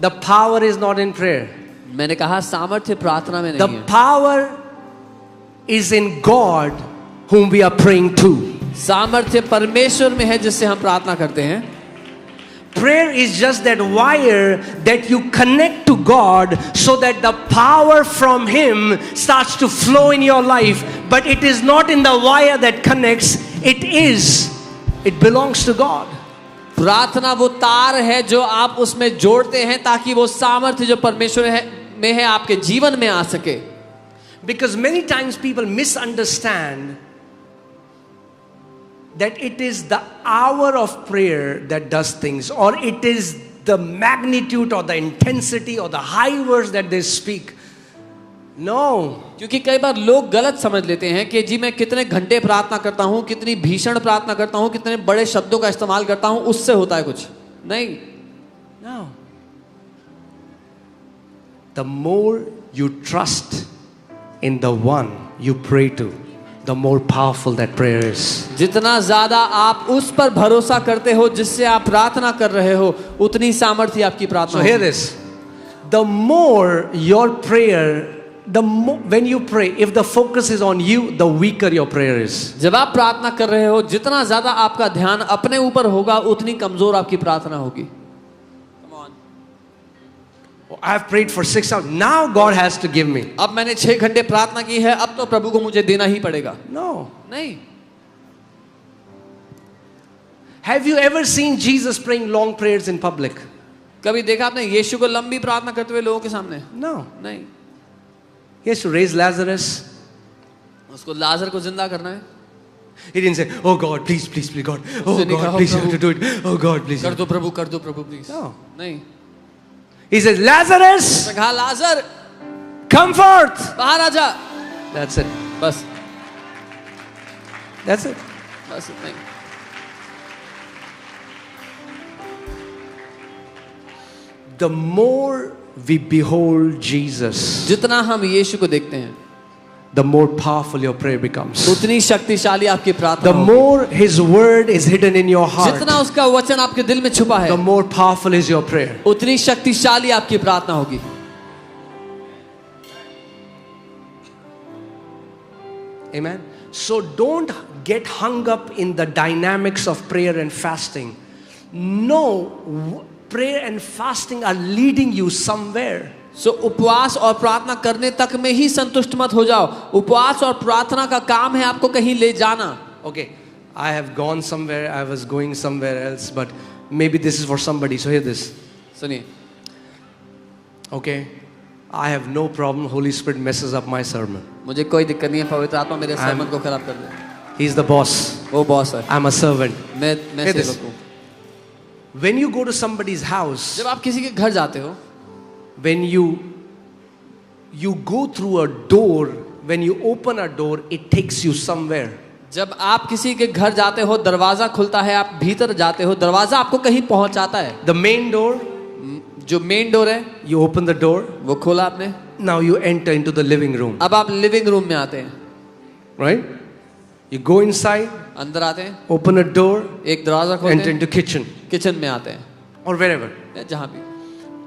the power is not in prayer. मैंने कहा सामर्थ्य प्रार्थना में The नहीं है। power is in God whom we are praying to. सामर्थ्य परमेश्वर में है जिससे हम प्रार्थना करते हैं। Prayer is just that wire that you connect to God so that the power from Him starts to flow in your life. But it is not in the wire that connects. It belongs to God. प्रार्थना वो तार है जो आप उसमें जोड़ते हैं ताकि वो सामर्थ्य जो परमेश्वर में है आपके जीवन में आ सके। Because many times people misunderstand that it is the hour of prayer that does things, or it is the magnitude or the intensity or the high words that they speak. No. क्योंकि कई बार लोग गलत समझ लेते हैं कि जी मैं कितने घंटे प्रार्थना करता हूं, कितनी भीषण प्रार्थना करता हूं, कितने बड़े शब्दों का इस्तेमाल करता हूं, उससे होता है कुछ नहीं। No. The more you trust in the one you pray to, the more powerful that prayer is. जितना ज्यादा आप उस पर भरोसा करते हो जिससे आप प्रार्थना कर रहे हो, उतनी सामर्थ्य आपकी प्रार्थना So hear होगी। this. The more your prayer when you pray, if the focus is on you, the weaker your prayer is. जब आप प्रार्थना कर रहे हो, जितना ज्यादा आपका ध्यान अपने ऊपर होगा, उतनी कमजोर आपकी प्रार्थना होगी. I have prayed for 6 hours. Now God has to give me. अब मैंने 6 घंटे प्रार्थना की है, अब तो प्रभु को मुझे देना ही पड़ेगा. No. नहीं. Have you ever seen Jesus praying long prayers in public? कभी देखा आपने यीशु को लंबी प्रार्थना करते हुए लोगों के सामने? No. नहीं. He has to raise Lazarus. उसको लाजर को जिंदा करना है. He didn't say, "Oh God, please, please, please, God. Oh God, please, you have to do it. Oh God, please." कर दो प्रभु प्लीज. No. नहीं. He says, "Lazarus, कहा लाजर come forth." बाहर आ जा. That's it. बस That's it. बस नहीं. The more we behold Jesus, जितना हम यीशु को देखते हैं, the more powerful your prayer becomes. उतनी शक्तिशाली आपकी प्रार्थना The होगी. more His word is hidden in your heart, जितना उसका वचन आपके दिल में छुपा है, the more powerful is your prayer. उतनी शक्तिशाली आपकी प्रार्थना होगी. Amen. So don't get hung up in the dynamics of prayer and fasting. No, prayer and fasting are leading you somewhere. सो उपवास और प्रार्थना करने तक में ही संतुष्ट मत हो जाओ. उपवास और प्रार्थना का काम है आपको कहीं ले जाना. Okay, I have gone somewhere, I was going somewhere else, but maybe this is for somebody. So hear this. सुनिए. Okay, I have no problem. Holy Spirit messes up my sermon. मुझे कोई दिक्कत नहीं है, पवित्र आत्मा मेरे sermon को खराब कर दे. He's the boss. वो बॉस है. I'm a servant. मैं Hear this. सेवक हूँ. When you go to somebody's house, जब आप किसी के घर जाते हो, when you go through a door, when you open a door, it takes you somewhere. जब आप किसी के घर जाते हो, दरवाजा खुलता है, आप भीतर जाते हो, दरवाजा आपको कहीं पहुंचाता है. The main door, जो मेन डोर है, you open the door, वो खोला आपने. now you enter into the living room, अब आप लिविंग रूम में आते हैं. right? You go inside, अंदर आते हैं, open a door, एक दरवाजा खोलते enter हैं, into kitchen किचन में आते हैं, or wherever. जहां भी.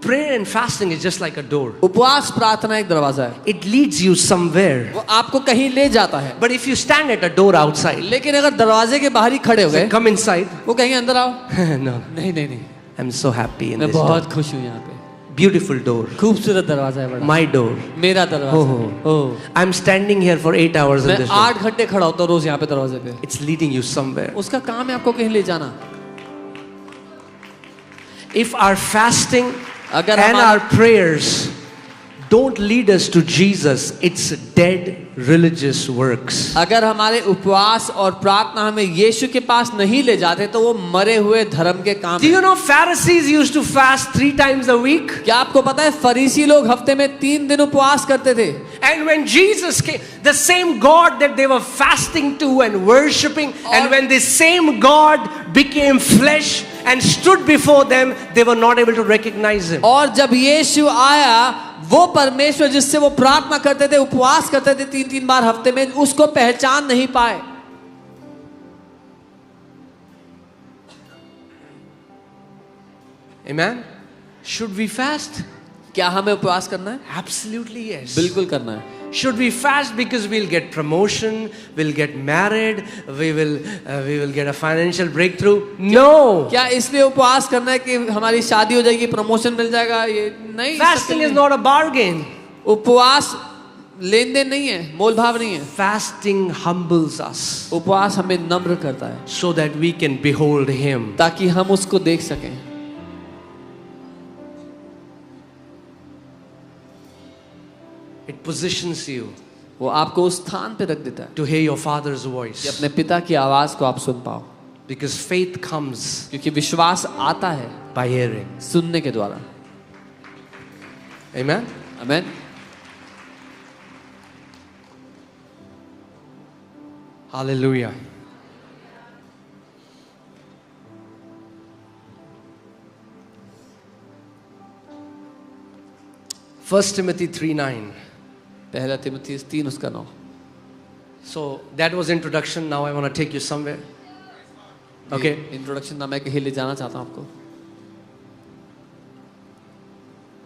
Prayer and fasting is just like a door. उपवास प्रार्थना एक दरवाजा है. It leads you somewhere. वो आपको कहीं ले जाता है. But if you stand at a door outside, लेकिन अगर दरवाजे के बाहर ही खड़े हो say, गए, come inside. वो कहेंगे अंदर आओ. No, नहीं नहीं नहीं, I'm so happy in मैं this door. बहुत खुश हूँ यहाँ पे. Beautiful door. खूबसूरत दरवाजा है बड़ा. My door. मेरा दरवाजा. ओह. I'm standing here for 8 hours in मैं this door. 8 घंटे खड़ा होता हूँ रोज यहाँ पे दरवाजे पे. It's leading you somewhere. उसका काम है आपको कहीं ले जाना. If our fasting अगर and हमारा our prayers don't lead us to Jesus, it's dead religious works. अगर हमारे उपवास और प्रार्थना हमें यीशु के पास नहीं ले जाते तो वो मरे हुए धर्म के काम Do हैं. you know Pharisees used to fast 3 times a week? क्या आपको पता है फरीसी लोग हफ्ते में 3 दिन उपवास करते थे. And when Jesus came, the same God that they were fasting to and worshipping, and when the same God became flesh and stood before them, they were not able to recognize him. और जब यीशु आया, वो परमेश्वर जिससे वो प्रार्थना करते थे, उपवास करते थे 3-3 बार हफ्ते में, उसको पहचान नहीं पाए. Amen? Should we fast? क्या हमें उपवास करना है? Absolutely yes. बिल्कुल करना है. Should we fast because we'll get promotion, we'll get married, we will get a financial breakthrough? No. क्या इसलिए उपवास करना है कि हमारी शादी हो जाएगी, प्रमोशन मिल जाएगा? ये नहीं. Fasting is not a bargain. उपवास लेन देन नहीं है, मोल भाव नहीं है. Fasting humbles us उपवास हमें नम्र करता है so that we can behold him. ताकि हम उसको देख सकें. It positions you वो आपको उस स्थान पे रख देता है to hear your father's कि voice. अपने पिता की आवाज को आप सुन पाओ. Because faith comes क्योंकि विश्वास आता है by hearing. सुनने के द्वारा. Amen? आमीन. Hallelujah. First Timothy 3:9. पहला तिमुथियुस 3 उसका 9. So that was introduction. Now I want to take you somewhere. Okay. Introduction ना मैं कहीं ले जाना चाहता हूँ आपको.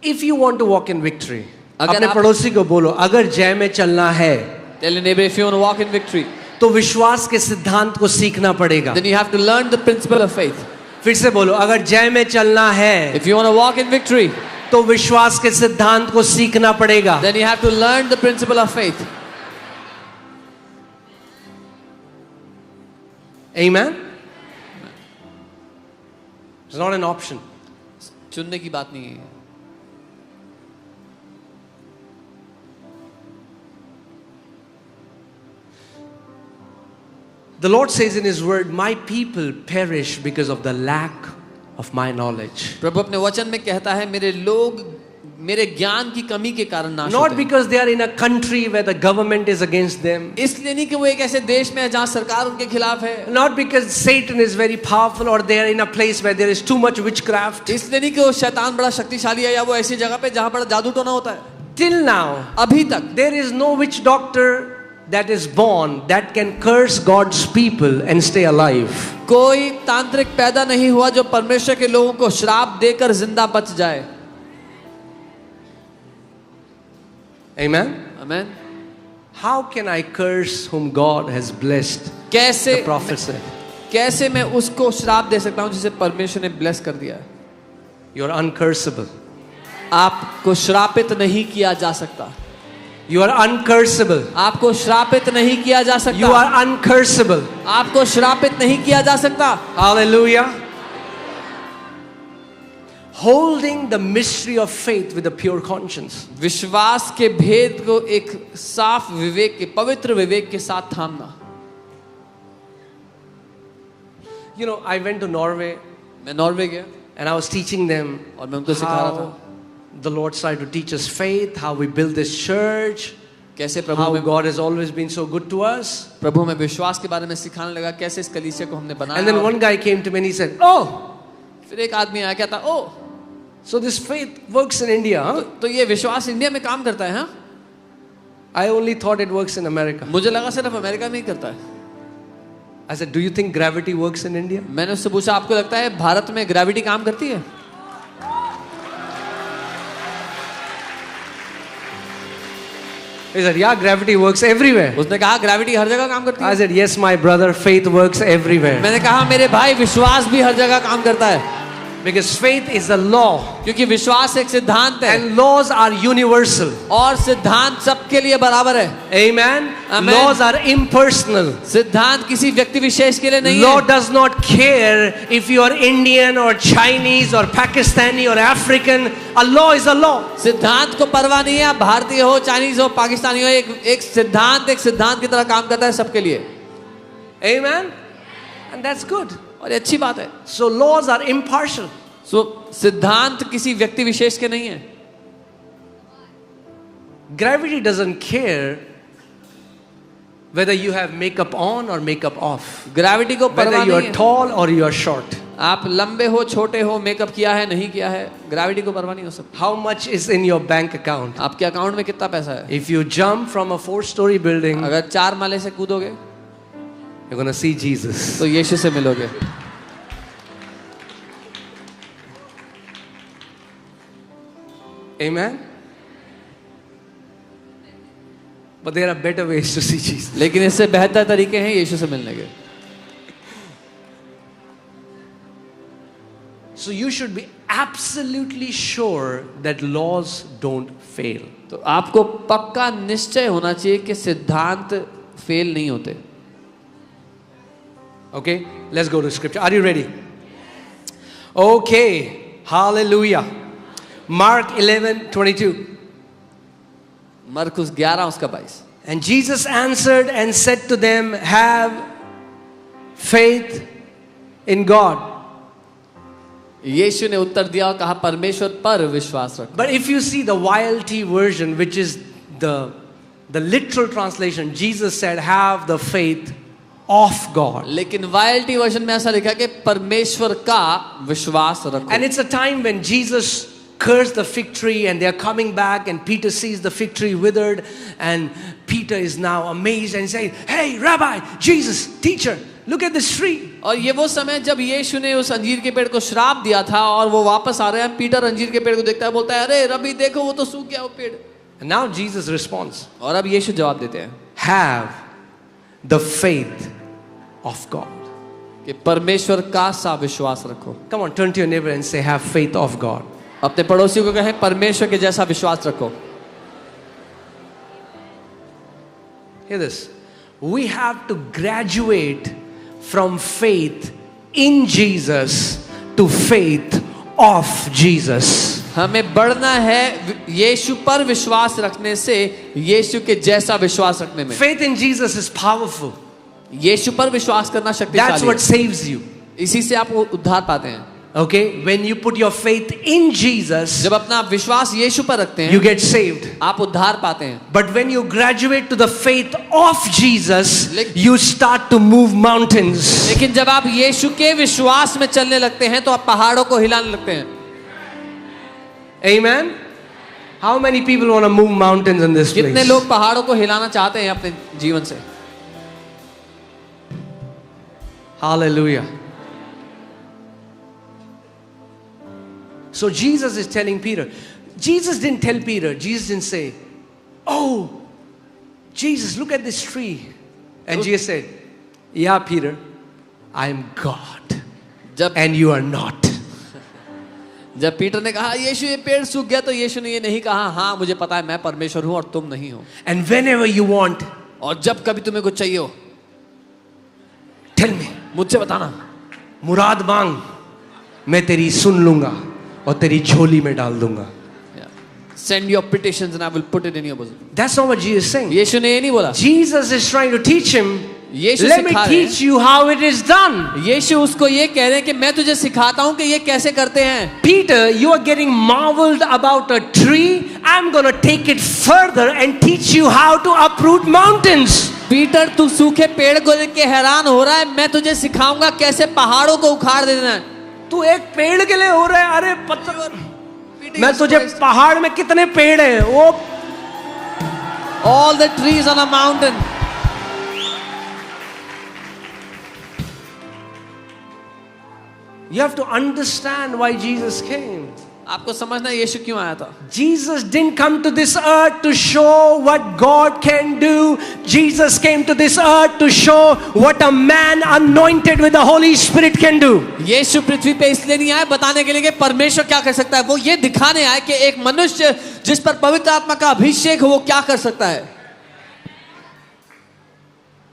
If you want to walk in victory, अगर अपने आप पड़ोसी को बोलो, अगर जय में चलना है tell your neighbor, if you want to walk in victory, तो विश्वास के सिद्धांत को सीखना पड़ेगा. then you have to learn the principle of faith. फिर से बोलो, अगर जय में चलना है If you want to walk in victory, तो विश्वास के सिद्धांत को सीखना पड़ेगा. then you have to learn the principle of faith. Amen? It's not an option. चुनने की बात नहीं है. The Lord says in His word, my people perish because of the lack of my knowledge. प्रभु अपने वचन में कहता है, मेरे लोग मेरे ज्ञान की कमी के कारण नाश Not होते हैं. because they are in a country where the government is against them. इसलिए नहीं कि वो एक ऐसे देश में है जहाँ सरकार उनके खिलाफ है. Not because Satan is very powerful or they are in a place where there is too much witchcraft. इसलिए नहीं कि वो शैतान बड़ा शक्तिशाली है या वो ऐसी जगह पे जहाँ बड़ा जादू टोना होता है. Till now, अभी तक there is no witch doctor that is born that can curse God's people and stay alive. कोई तांत्रिक पैदा नहीं हुआ जो परमेश्वर के लोगों को श्राप देकर जिंदा बच जाए. Amen? Amen. How can I curse whom God has blessed? कैसे The prophet said. कैसे मैं उसको श्राप दे सकता हूँ जिसे परमेश्वर ने ब्लेस कर दिया है. You are uncursable. आपको श्रापित नहीं किया जा सकता. You are uncursable. आपको श्रापित नहीं किया जा सकता. You are uncursable. आपको श्रापित नहीं किया जा सकता. Hallelujah. Holding the mystery of faith with a pure conscience. विश्वास के भेद को एक साफ विवेक के पवित्र विवेक के साथ थामना. You know, I went to Norway मैं नॉर्वे गया and I was teaching them और मैं उनको सिखा रहा था how the Lord started to teach us faith, how we build this church, कैसे how God has always been so good to us. प्रभु में विश्वास के बारे में सिखाने लगा, कैसे इस कलीसिया को हमने बनाया. And then one guy came to me and he said, "Oh, फिर एक आदमी आया, कहता, ओ so this faith works in India, huh?" तो ये विश्वास इंडिया में काम करता है. हाँ, I only thought it works in America. मुझे लगा सिर्फ अमेरिका में ही करता है. I said, "Do you think gravity works in India?" मैंने उससे पूछा, आपको लगता है भारत में ग्रेविटी काम करती है? He said, "Yeah, gravity works everywhere." उसने कहा ग्रेविटी हर जगह काम करती I है. said, "Yes, my brother, faith works everywhere." मैंने कहा मेरे भाई विश्वास भी हर जगह काम करता है. Because faith is a law क्योंकि विश्वास एक सिद्धांत है and laws are universal. और सिद्धांत सबके लिए बराबर है. Amen. Amen. Laws are impersonal. सिद्धांत किसी व्यक्ति विशेष के लिए नहीं Law है. does not care if you are Indian or Chinese or Pakistani or African. A law is a law. सिद्धांत को परवाह नहीं है, आप भारतीय हो, चाइनीज हो, पाकिस्तानी हो, एक सिद्धांत की तरह काम करता है सबके लिए. Amen. And that's good. और ये अच्छी बात है. So laws are impartial. सिद्धांत किसी व्यक्ति विशेष के नहीं है. Gravity doesn't care whether you have makeup on or makeup off. Gravity को परवाह Whether you नहीं are है. tall or you are short. आप लंबे हो, छोटे हो, मेकअप किया है, नहीं किया है, ग्रेविटी को परवाह नहीं हो सकती. How much is in your bank account? आपके अकाउंट में कितना पैसा है? If you jump from a 4-story building, अगर 4 माले से कूदोगे you're going to see Jesus. तो यीशु से मिलोगे. Amen. But there are better ways to see Jesus. लेकिन इससे बेहतर तरीके हैं यीशु से मिलने के. So you should be absolutely sure that laws don't fail. तो आपको पक्का निश्चय होना चाहिए कि सिद्धांत फेल नहीं होते. Okay, let's go to scripture. Are you ready? Okay, hallelujah. Mark 11:22. मरकुस 11 उसका 22. And Jesus answered and said to them, "Have faith in God." यीशु ने उत्तर दिया और कहा परमेश्वर पर विश्वास रखो. But if you see the YLT version, which is the literal translation, Jesus said, "Have the faith of God." लेकिन YLT वर्जन में ऐसा लिखा कि परमेश्वर का विश्वास रखो. And it's a time when Jesus cursed the fig tree and they are coming back and Peter sees the fig tree withered and Peter is now amazed and saying, "Hey, Rabbi, Jesus, teacher, look at this tree." और ये वो समय जब यीशु ने उस अंजीर के पेड़ को श्राप दिया था और वो वापस आ रहे हैं. पीटर अंजीर के पेड़ को देखता है, बोलता है, अरे रबी देखो वो तो सूख गया वो पेड़. And now Jesus responds, और अब यीशु जवाब देते हैं have the faith of God. कि परमेश्वर का सा विश्वास रखो. Come on, turn to your neighbor and say, have faith of God. अपने पड़ोसियों को कहें परमेश्वर के जैसा विश्वास रखो. Hear this. We have to graduate from faith in Jesus to faith of Jesus. हमें बढ़ना है यीशु पर विश्वास रखने से यीशु के जैसा विश्वास रखने में. Faith in Jesus is powerful. यीशु पर विश्वास करना That's शक्तिशाली what है. saves you. इसी से आप उद्धार पाते हैं. Okay? When you put your faith in Jesus, जब अपना विश्वास यीशु पर रखते you हैं get saved. आप उद्धार पाते हैं. But when you graduate to the faith of Jesus, Like- you start to move mountains. लेकिन जब आप यीशु के विश्वास में चलने लगते हैं तो आप पहाड़ों को हिलाने लगते हैं. Amen? How many people want to move mountains in this कितने place? लोग पहाड़ों को हिलाना चाहते हैं अपने जीवन से. Hallelujah. So Jesus is telling Peter. Jesus didn't tell Peter. Jesus didn't say, "Oh, Jesus, look at this tree." And Jesus said, "Yeah, Peter, I am God जब and you are not." जब Peter ने कहा यीशु ये पेड़ सूख गया तो यीशु ने ये नहीं कहा हाँ मुझे पता है मैं परमेश्वर हूं और तुम नहीं हो. And whenever you want, और जब कभी तुम्हें कुछ चाहिए हो tell me. मुझसे बताना. मुराद मांग, मैं तेरी सुन लूंगा और तेरी झोली में डाल दूंगा. Send your petitions and I will put it in your bosom. That's not what Jesus is saying. यीशु ने ये नहीं बोला. Jesus is trying to teach him, Yeshu let me सिखा रहे teach you how it is done. यीशु उसको ये कह रहे हैं कि मैं तुझे सिखाता हूं कि ये कैसे करते हैं. Peter, you are getting marveled about a tree. I'm going to take it further and teach you how to uproot mountains. Peter तू सूखे पेड़ को देख के हैरान हो रहा है मैं तुझे सिखाऊंगा कैसे पहाड़ों को उखाड़ देना है. तू एक पेड़ के लिए हो रहा है, अरे पत्थर. मैं तुझे पहाड़ में कितने पेड़ हैं वो. All the trees on a mountain. You have to understand why Jesus came. आपको समझना है यीशु क्यों आया था. Jesus didn't come to this earth to show what God can do. Jesus came to this earth to show what a man anointed with the Holy Spirit can do. यीशु पृथ्वी पे इसलिए नहीं आए बताने के लिए कि परमेश्वर क्या कर सकता है. वो ये दिखाने आए कि एक मनुष्य जिस पर पवित्र आत्मा का अभिषेक हो वो क्या कर सकता है.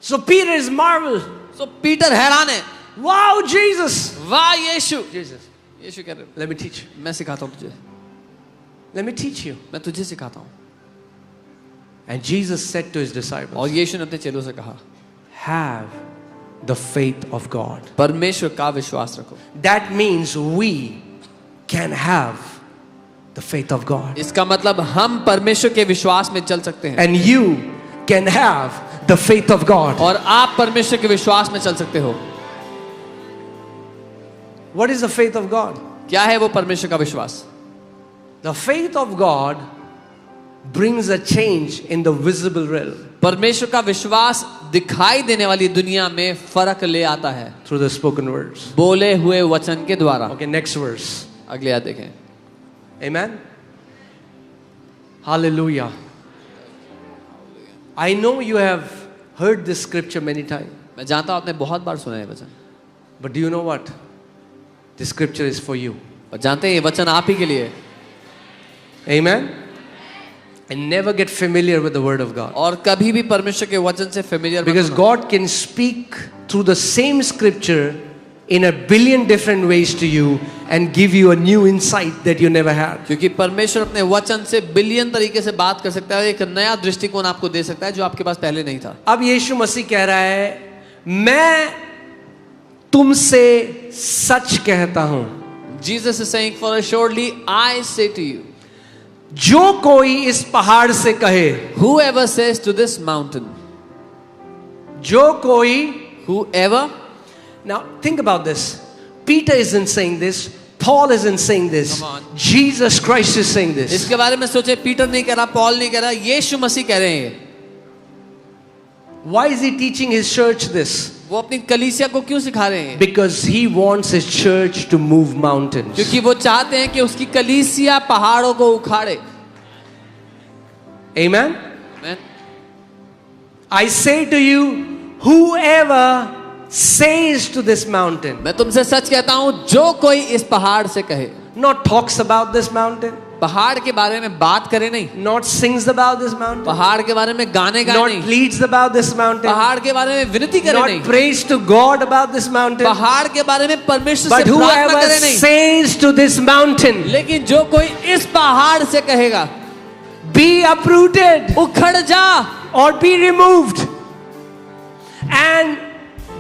So Peter is marveled. तो पीटर हैरान है. Wow, Jesus. वाह यीशु. Jesus, यीशु कह रहे let me teach you. मैं सिखाता हूँ तुझे. Let me teach you. मैं तुझे सिखाता हूँ. And Jesus said to his और disciples, यीशु ने अपने चेलों से कहा have the faith of God. परमेश्वर का विश्वास रखो. That means we can have the faith of God. इसका मतलब हम परमेश्वर के विश्वास में चल सकते हैं. And you can have the faith of God. और आप परमेश्वर के विश्वास में चल सकते हो. What is the faith of God? क्या है वो परमेश्वर का विश्वास. The faith of God brings a change in the visible realm परमेश्वर का विश्वास दिखाई देने वाली दुनिया में फर्क ले आता है through the spoken words. बोले हुए वचन के द्वारा. Okay, next verse. अगले आयत देखें. Amen. Hallelujah. I know you have heard this scripture many times. मैं जानता हूं आपने बहुत बार सुना है वचन. But do you know what? This scripture is for you. और जानते हैं ये वचन आप ही के लिए है. Amen. And never get familiar with the word of God. और कभी भी परमेश्वर के वचन से familiar Because God can speak through the same scripture in a billion different ways to you and give you a new insight that you never had. क्योंकि परमेश्वर अपने वचन से बिलियन तरीके से बात कर सकता है. एक नया दृष्टिकोण आपको दे सकता है जो आपके पास पहले नहीं था. अब यीशु मसीह कह रहा है, मैं तुमसे सच कहता हूं. Jesus is saying, for assuredly I say to you, जो कोई इस पहाड़ से कहे, whoever says to this mountain, जो कोई. whoever. Now think about this. Peter isn't saying this. Paul isn't saying this. Come on. Jesus Christ is saying this. इसके बारे में सोचे. पीटर नहीं कह रहा, पॉल नहीं कह रहा, यीशु मसीह कह रहे हैं. Why is he teaching his church this? वो अपनी कलीसिया को क्यों सिखा रहे हैं? Because he wants his church to move mountains. क्योंकि वो चाहते हैं कि उसकी कलीसिया पहाड़ों को उखाड़े. Amen? Amen. I say to you, whoever says to this mountain, मैं तुमसे सच कहता हूं, जो कोई इस पहाड़ से कहे, not talks about this mountain, पहाड़ के बारे में बात करे नहीं, not sings about this mountain, पहाड़ के बारे में गाने गाए not नहीं, pleads about this mountain, पहाड़ के बारे में विनती करे not नहीं, prays to God about this mountain, पहाड़ के बारे में परमेश्वर but से प्रार्थना whoever करे नहीं, says to this mountain, लेकिन जो कोई इस पहाड़ से कहेगा, be uprooted उखड़ जा or be removed and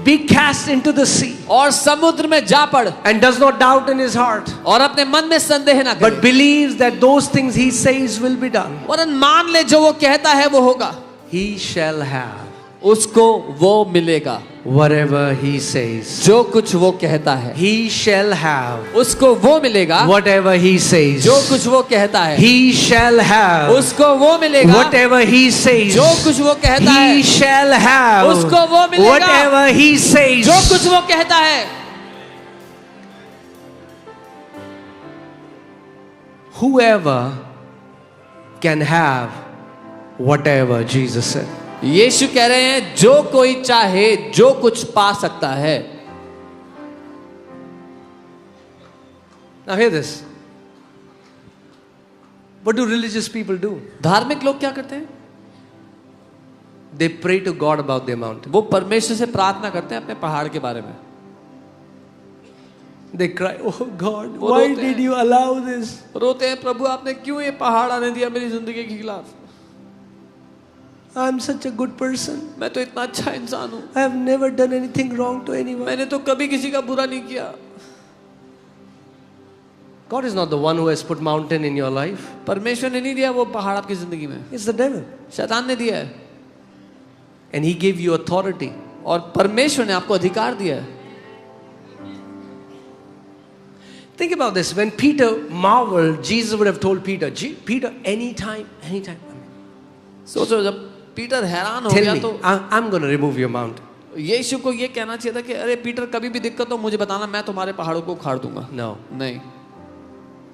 be cast into the sea, और समुद्र में जा पड़, and does not doubt in his heart, और अपने मन में संदेह ना but करे, believes that those things he says will be done, वरन मान ले जो वो कहता है वो होगा, he shall have उसको वो मिलेगा, whatever he says. जो कुछ वो कहता है, He shall have उसको वो मिलेगा, whatever he says. जो कुछ वो कहता है, He shall have उसको वो मिलेगा, whatever he says. जो कुछ वो कहता है, He shall have उसको वो मिलेगा, whatever he says. जो कुछ वो कहता है. Whoever can have whatever Jesus said. यीशु कह रहे हैं, जो कोई चाहे जो कुछ पा सकता है. Now hear this. What do religious people do? धार्मिक लोग क्या करते हैं? They pray to God about their mountain. वो परमेश्वर से प्रार्थना करते हैं अपने पहाड़ के बारे में. They cry, oh God, वो why रोते did हैं. you allow this? रोते हैं, प्रभु आपने क्यों ये पहाड़ आने दिया मेरी जिंदगी के खिलाफ. I'm such a good person. मैं तो इतना अच्छा इंसान हूँ, I have never done anything wrong to anyone. मैंने तो कभी किसी का बुरा नहीं किया. God is not the one who has put mountain in your life. परमेश्वर ने नहीं दिया वो पहाड़ आपकी जिंदगी में, It's the devil. शैतान ने दिया है. And he gave you authority. और परमेश्वर ने आपको अधिकार दिया है. Think about this. When Peter marveled, Jesus would have told Peter, Peter, anytime. सोचो, जब पीटर हैरान हो Tell गया me, तो I'm going to remove your mountain. यीशु को ये कहना चाहिए था कि अरे पीटर, कभी भी दिक्कत हो मुझे बताना, मैं तुम्हारे पहाड़ों को उखाड़ दूंगा. No. नहीं,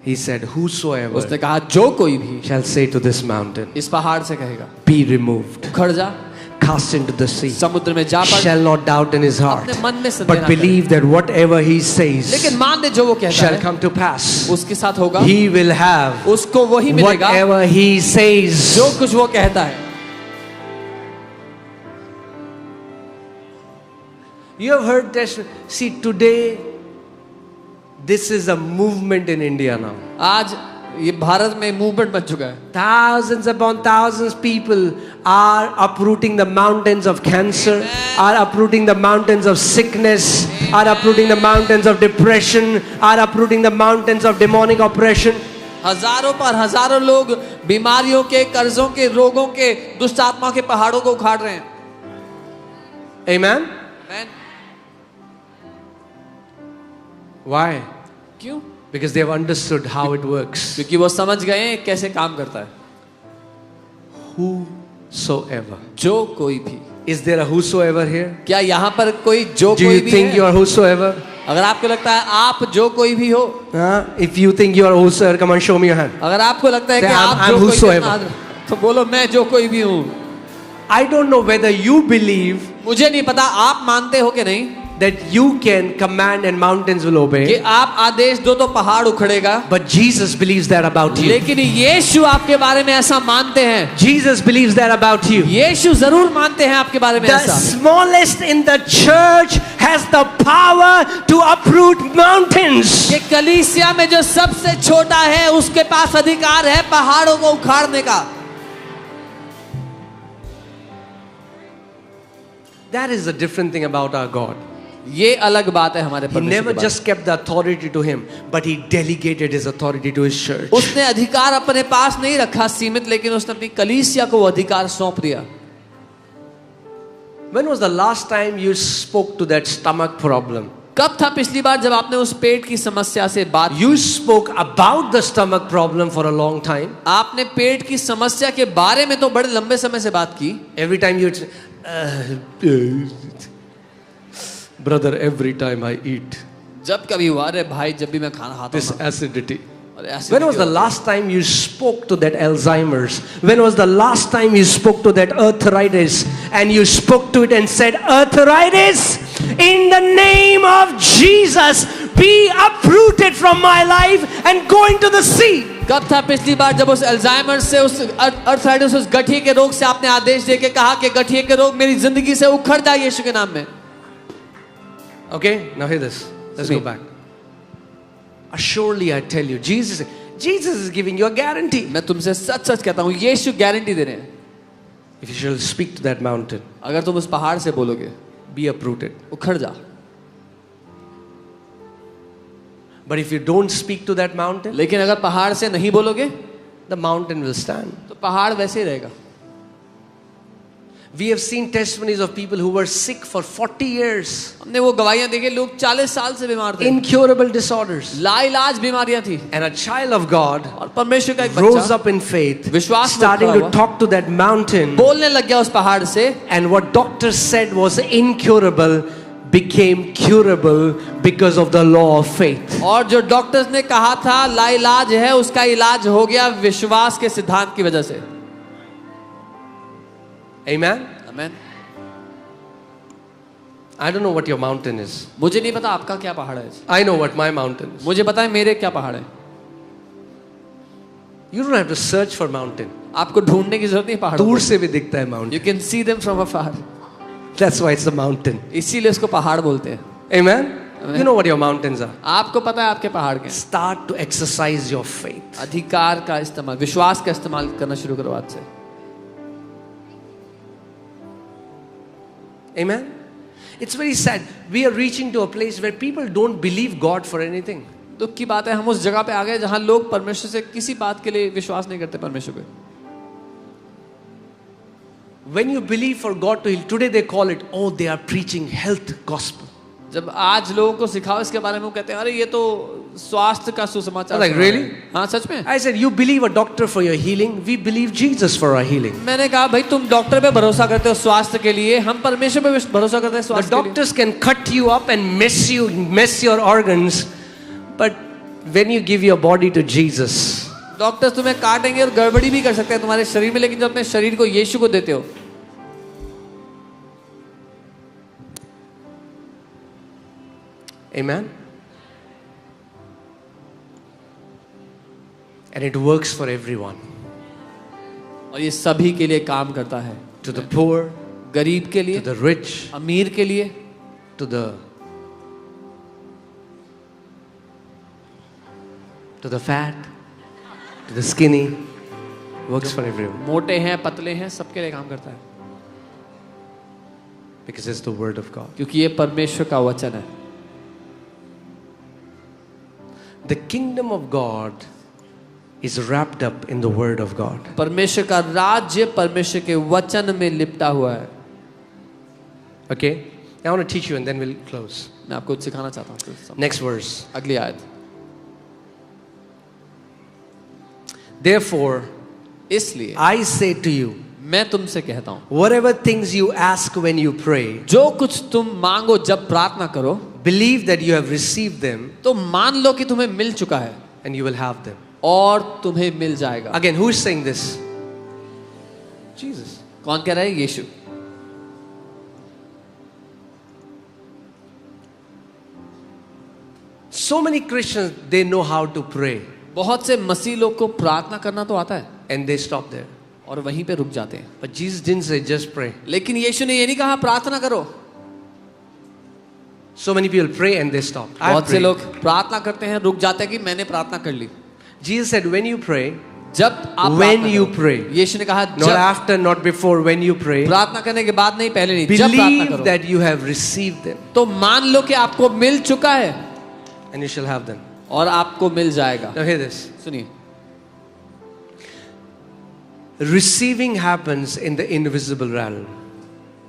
He said, whosoever उसने कहा जो कोई भी shall say to this mountain, इस पहाड़ से कहेगा, be removed, उखड़ जा, cast into the sea, समुद्र में जा पड़, shall not doubt in his heart, अपने मन में संदेह but ना करे, believe that whatever he says लेकिन मान ले जो वो कहता shall है come to pass. उसके साथ होगा. He will have उसको वही मिलेगा whatever he says. जो कुछ वो कहता है. You have heard that. See, today, this is a movement in India now. आज ये भारत में मूवमेंट बन चुका है. Thousands upon thousands people are uprooting the mountains of cancer, are uprooting the mountains of sickness, are uprooting the mountains of depression, are uprooting the mountains of demonic oppression. हजारों पर हजारों लोग बीमारियों के, कर्जों के, रोगों के, दुष्ट आत्मा के पहाड़ों को उखाड़ रहे हैं. Amen? Amen. Why? क्यों? Because they have understood how it works. क्योंकि वो समझ गए हैं कैसे काम करता है. Whosoever. जो कोई भी. Is there a whosoever here? क्या यहाँ पर कोई जो Do कोई you भी think है? you are whosoever? अगर आपको लगता है आप जो कोई भी हो, If you think you are whosoever, come on, show me your hand. अगर आपको लगता है Say, कि आप I'm जो कोई whosoever. भी, तो बोलो मैं जो कोई भी हूँ. I don't know whether you believe मुझे नहीं पता आप मानते हो कि नहीं that you can command and mountains will कि obey. आप आदेश दो तो पहाड़ उखड़ेगा, But Jesus believes that about you. लेकिन यीशु आपके बारे में ऐसा मानते हैं. Jesus believes that about you. यीशु जरूर मानते हैं आपके बारे में The ऐसा. smallest in the church has the power to uproot mountains. कि कलीसिया में जो सबसे छोटा है उसके पास अधिकार है पहाड़ों को उखाड़ने का. That is a different thing about our God. ये अलग बात है हमारे He परमेश्वर never के बारे just kept the authority to him, but he delegated his authority to his church. में. उसने अधिकार अपने पास नहीं रखा सीमित, लेकिन उसने अपनी कलीसिया को वो अधिकार सौंप दिया. When was the last time you spoke to that stomach problem? कब था पिछली बार जब आपने उस पेट की समस्या से बात की? You spoke about the stomach problem for a long time. आपने पेट की समस्या के बारे में तो बड़े लंबे समय से बात की. Every time you brother, every time I eat जब कभी हुआ, अरे भाई जब भी मैं खाना खाता this हूं ना, acidity, और ऐसे When नहीं was the होता। last time you spoke to that Alzheimer's? When was the last time you spoke to that arthritis and you spoke to it and said, arthritis, in the name of Jesus, be uprooted from my life and go into the sea. कब था पिछली बार जब उस Alzheimer से, उस arthritis, उस गठिए के रोग से आपने आदेश देके कहा कि गठिए के रोग मेरी जिंदगी से उखड़ जाए यीशु के नाम में? Okay, now hear this. Let's go back. Surely I tell you, Jesus is giving you a guarantee. मैं तुमसे सच सच कहता हूँ, यीशु गारंटी दे रहे हैं, If you shall speak to that mountain, अगर तुम उस पहाड़ से बोलोगे be uprooted. उखड़ जा, But if you don't speak to that mountain, लेकिन अगर पहाड़ से नहीं बोलोगे the mountain will stand. तो पहाड़ वैसे ही रहेगा। We have seen testimonies of people who were sick for 40 years. हमने वो गवाहियां देखी, लोग 40 साल से बीमार थे, Incurable disorders. लाइलाज बीमारियां थी, And a child of God और परमेश्वर का एक rose बच्चा up in faith, विश्वास में starting खड़ा to हुआ, talk to that mountain. बोलने लग गया उस पहाड़ से, And what doctors said was incurable became curable because of the law of faith. और जो डॉक्टर्स ने कहा था लाइलाज है, उसका इलाज हो गया विश्वास के सिद्धांत की वजह से। Amen? आमीन। I don't know what your mountain is. मुझे नहीं पता आपका क्या पहाड़ है, I know what my mountain is. मुझे पता है मेरे क्या पहाड़ है। You don't have to search for mountain. आपको ढूंढने की जरूरत नहीं पहाड़ों दूर को। से भी दिखता है mountain. You can see them from afar. That's why it's a mountain. इसीलिए उसको पहाड़ बोलते हैं। Amen? Amen. You know what your mountains are. आपको पता है आपके पहाड़ के। Start to exercise your faith. अधिकार का इस्तेमाल, विश्वास का इस्तेमाल करना शुरू करो आज से। Amen? It's very sad. We are reaching to a place where people don't believe God for anything. दुख की बात है, हम उस जगह पे आ गए जहां लोग परमेश्वर से किसी बात के लिए विश्वास नहीं करते परमेश्वर पे। When you believe for God to heal, today they call it, oh, they are preaching health gospel. जब आज लोगों को सिखाओ इसके बारे में, वो कहते हैं अरे ये तो स्वास्थ्य का सुसमाचार। Like, सुना रहे really? हैं। हाँ सच में। I said, you believe a doctor for your healing. We believe Jesus for our healing. मैंने कहा भाई तुम डॉक्टर पे भरोसा करते हो स्वास्थ्य के लिए, हम परमेश्वर पे भरोसा करते हैं The स्वास्थ्य के लिए। doctors can cut you up and mess your organs, but when you give your body to Jesus, doctors तुम्हें काटेंगे और गड़बड़ी भी कर सकते हैं तुम्हारे शरीर में, लेकिन जब अपने शरीर को यीशु को देते हो, amen? And it works for everyone. और ये सभी के लिए काम करता है, To the poor, गरीब के लिए, to the rich, अमीर के लिए, to the fat, to the skinny. Works for everyone. मोटे हैं पतले हैं, सबके लिए काम करता है, Because it's the word of God. क्योंकि ये परमेश्वर का वचन है। The kingdom of God is wrapped up in the word of God. परमेश्वर का राज्य परमेश्वर के वचन में लिपटा हुआ है। Okay? I want to teach you and then we'll close. मैं आपको कुछ सिखाना चाहता हूँ। Next verse. अगली आयत। Therefore, इसलिए I say to you, मैं तुमसे कहता हूँ, whatever things you ask when you pray, जो कुछ तुम मांगो जब प्रार्थना करो, believe that you have received them तो मान लो कि तुम्हें मिल चुका है and you will have them. और तुम्हें मिल जाएगा। Again, who is saying this? Jesus. कौन कह रहा है? यीशु। So many Christians, they know how to pray बहुत से मसीह लोग को प्रार्थना करना तो आता है and they stop there. और वहीं पे रुक जाते हैं, But Jesus didn't say just pray. लेकिन यीशु ने ये नहीं कहा प्रार्थना करो। So many people pray and they stop. I बहुत से pray. लोग प्रार्थना करते हैं, रुक जाते हैं कि मैंने प्रार्थना कर ली। Jesus said, when you pray, जब आप when प्रार्थना you करो, pray, यीशु ने कहा not जब after, not before, when you pray, प्रार्थना करने के बाद नहीं, पहले नहीं, जब प्रार्थना believe करो that you have received them तो मान लो कि आपको मिल चुका है and you shall have them. और आपको मिल जाएगा। Now hear this. सुनिए, Receiving happens in the invisible realm.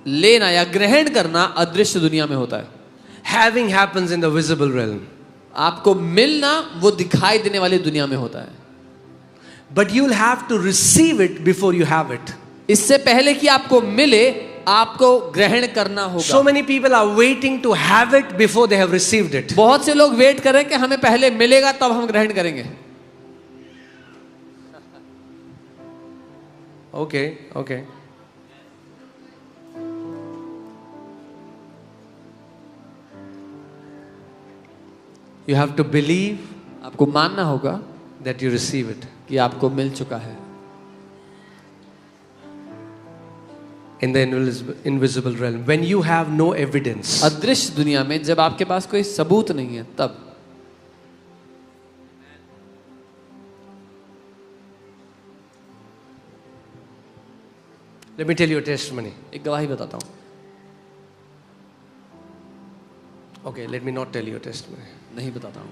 लेना या ग्रहण करना अदृश्य दुनिया में होता है, Having happens in the visible realm. आपको मिलना वो दिखाई देने वाली दुनिया में होता है। But you'll have to receive it before you have it. इससे पहले कि आपको मिले आपको ग्रहण करना होगा। So many people are waiting to have it before they have received it. बहुत से लोग वेट कर रहे हैं कि हमें पहले मिलेगा तब हम ग्रहण करेंगे। Okay, okay. You have to believe आपको मानना होगा that you receive it. कि आपको मिल चुका है। In the invisible realm, when you have no evidence, अदृश्य दुनिया में जब आपके पास कोई सबूत नहीं है तब। let me tell you a testimony. एक गवाही बताता हूँ। Okay, let me not tell you a testimony. नहीं बताता हूँ।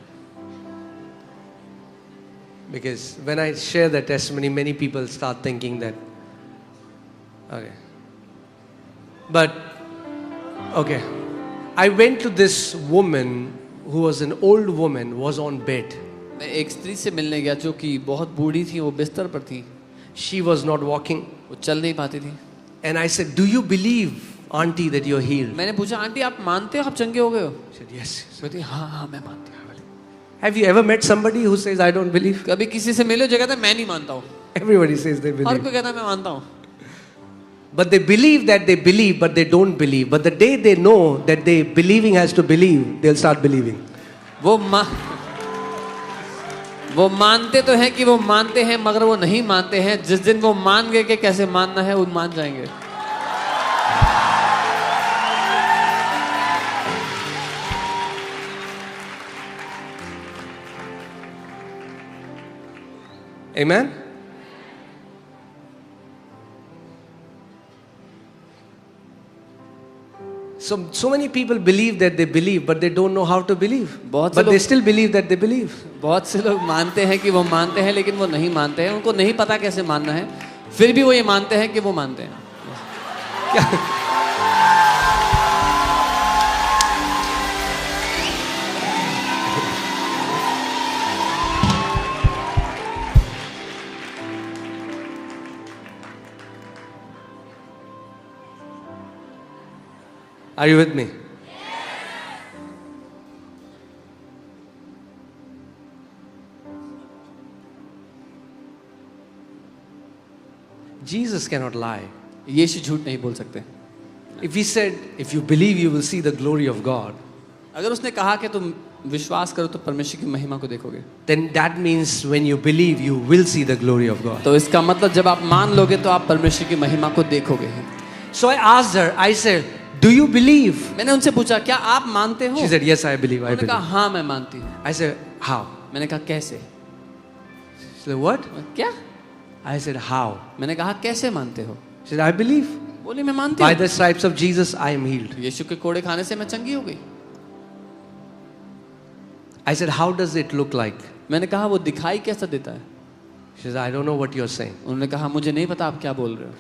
Because when I share that testimony, many people start thinking that, okay. But, okay. I went to this woman who was an old woman, was on bed. मैं एक स्त्री से मिलने गया जो कि बहुत बूढ़ी थी, वो बिस्तर पर थी, She was not walking. वो चल नहीं पाती थी। And I said, do you believe, auntie, that you're healed? मैंने पूछा, आंटी आप मानते हो आप चंगे हो गए हो? She said, yes. कहती हाँ हाँ मैं मानती हूँ। Have you ever met somebody who says, I don't believe? कभी किसी से मिले जो कहता है मैं नहीं मानता हूँ। Everybody says they her believe. कोई कहता है मैं मानता हूँ। But they believe that they believe, but they don't believe. But the day they know that they believing has to believe, they'll start believing. वो मानते तो हैं कि वो मानते हैं मगर वो नहीं मानते हैं। जिस दिन वो मान गए कि कैसे मानना है वो मान जाएंगे। Amen? So many people believe that they believe, but they don't know how to believe. बहुत से But they लोग- still believe that they believe. बहुत से लोग मानते हैं कि वो मानते हैं लेकिन वो नहीं मानते हैं। उनको नहीं पता कैसे मानना है, फिर भी वो ये मानते हैं कि वो मानते हैं। Are you with me? Jesus cannot lie. यीशु झूठ नहीं बोल सकते। If he said, if you believe, you will see the glory of God, अगर उसने कहा कि तुम विश्वास करो तो परमेश्वर की महिमा को देखोगे, then that means when you believe, you will see the glory of God. तो इसका मतलब जब आप मान लोगे तो आप परमेश्वर की महिमा को देखोगे। So I asked her, I said, do you believe? मैंने उनसे पूछा क्या आप मानते हो? She said, yes, I believe, I उन्होंने कहा believe. हाँ मैं मानती हूँ। I said, how? मैंने कहा कैसे? She said, what? क्या? I said, how? मैंने कहा कैसे मानते हो? She said, I believe. बोली मैं मानती By हूँ। the stripes of Jesus, I am healed. यीशु के कोड़े खाने से मैं चंगी हो गई। I said, how does it look like? मैंने कहा वो दिखाई कैसा देता है? She said, I don't know what you're saying. उन्होंने कहा मुझे नहीं पता आप क्या बोल रहे हो।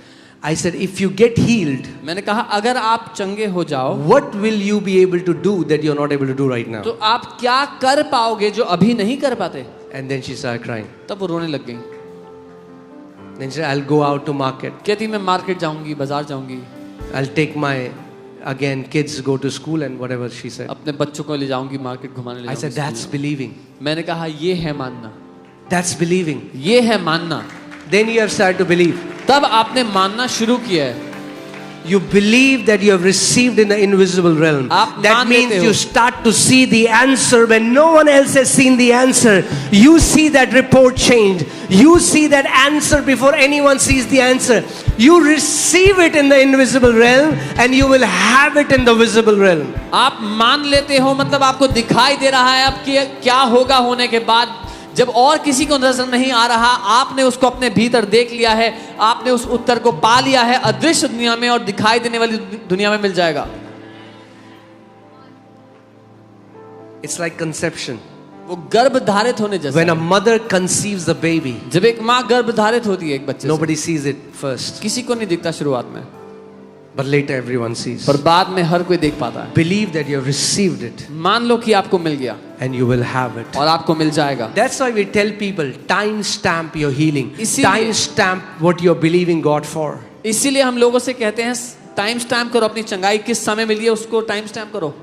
I said, if you get healed, मैंने कहा अगर आप चंगे हो जाओ what will you be able to do that you're not able to do right now? तो आप क्या कर पाओगे जो अभी नहीं कर पाते? And then she started crying. तब वो रोने लग गई। Then she said, I'll go out to market. कहती मैं मार्केट जाऊंगी, बाजार जाऊंगी, I'll take my, again, kids go to school and whatever she said. अपने बच्चों को ले जाऊंगी मार्केट घुमाने ले I said, जाऊंगी। that's believing. मैंने कहा ये है मानना, That's believing. ये है मानना। Then you have started to believe. तब आपने मानना शुरू किया है। You believe that you have received in the invisible realm. आप That मान means लेते हो। you start to see the answer when no one else has seen the answer. You see that report change. You see that answer before anyone sees the answer. You receive it in the invisible realm and you will have it in the visible realm. आप मान लेते हो मतलब आपको दिखाई दे रहा है अब कि क्या होगा होने के बाद। जब और किसी को नजर नहीं आ रहा, आपने उसको अपने भीतर देख लिया है, आपने उस उत्तर को पा लिया है अदृश्य दुनिया में और दिखाई देने वाली दुनिया में मिल जाएगा। It's like conception. वो गर्भ धारित होने जैसा When a है। mother conceives the baby, जब एक माँ गर्भ धारित होती है एक बच्चे से, nobody sees it first, किसी को नहीं दिखता शुरुआत में, but later everyone sees. पर बाद में हर कोई देख पाता है। Believe that you have received it मान लो कि आपको मिल गया and you will have it. और आपको मिल जाएगा। That's why we tell people, time stamp your healing. इसीलिए- Time stamp what you're believing God for. इसीलिए हम लोगों से कहते हैं टाइम स्टैम्प करो, अपनी चंगाई किस समय मिली है उसको टाइम स्टैम्प करो।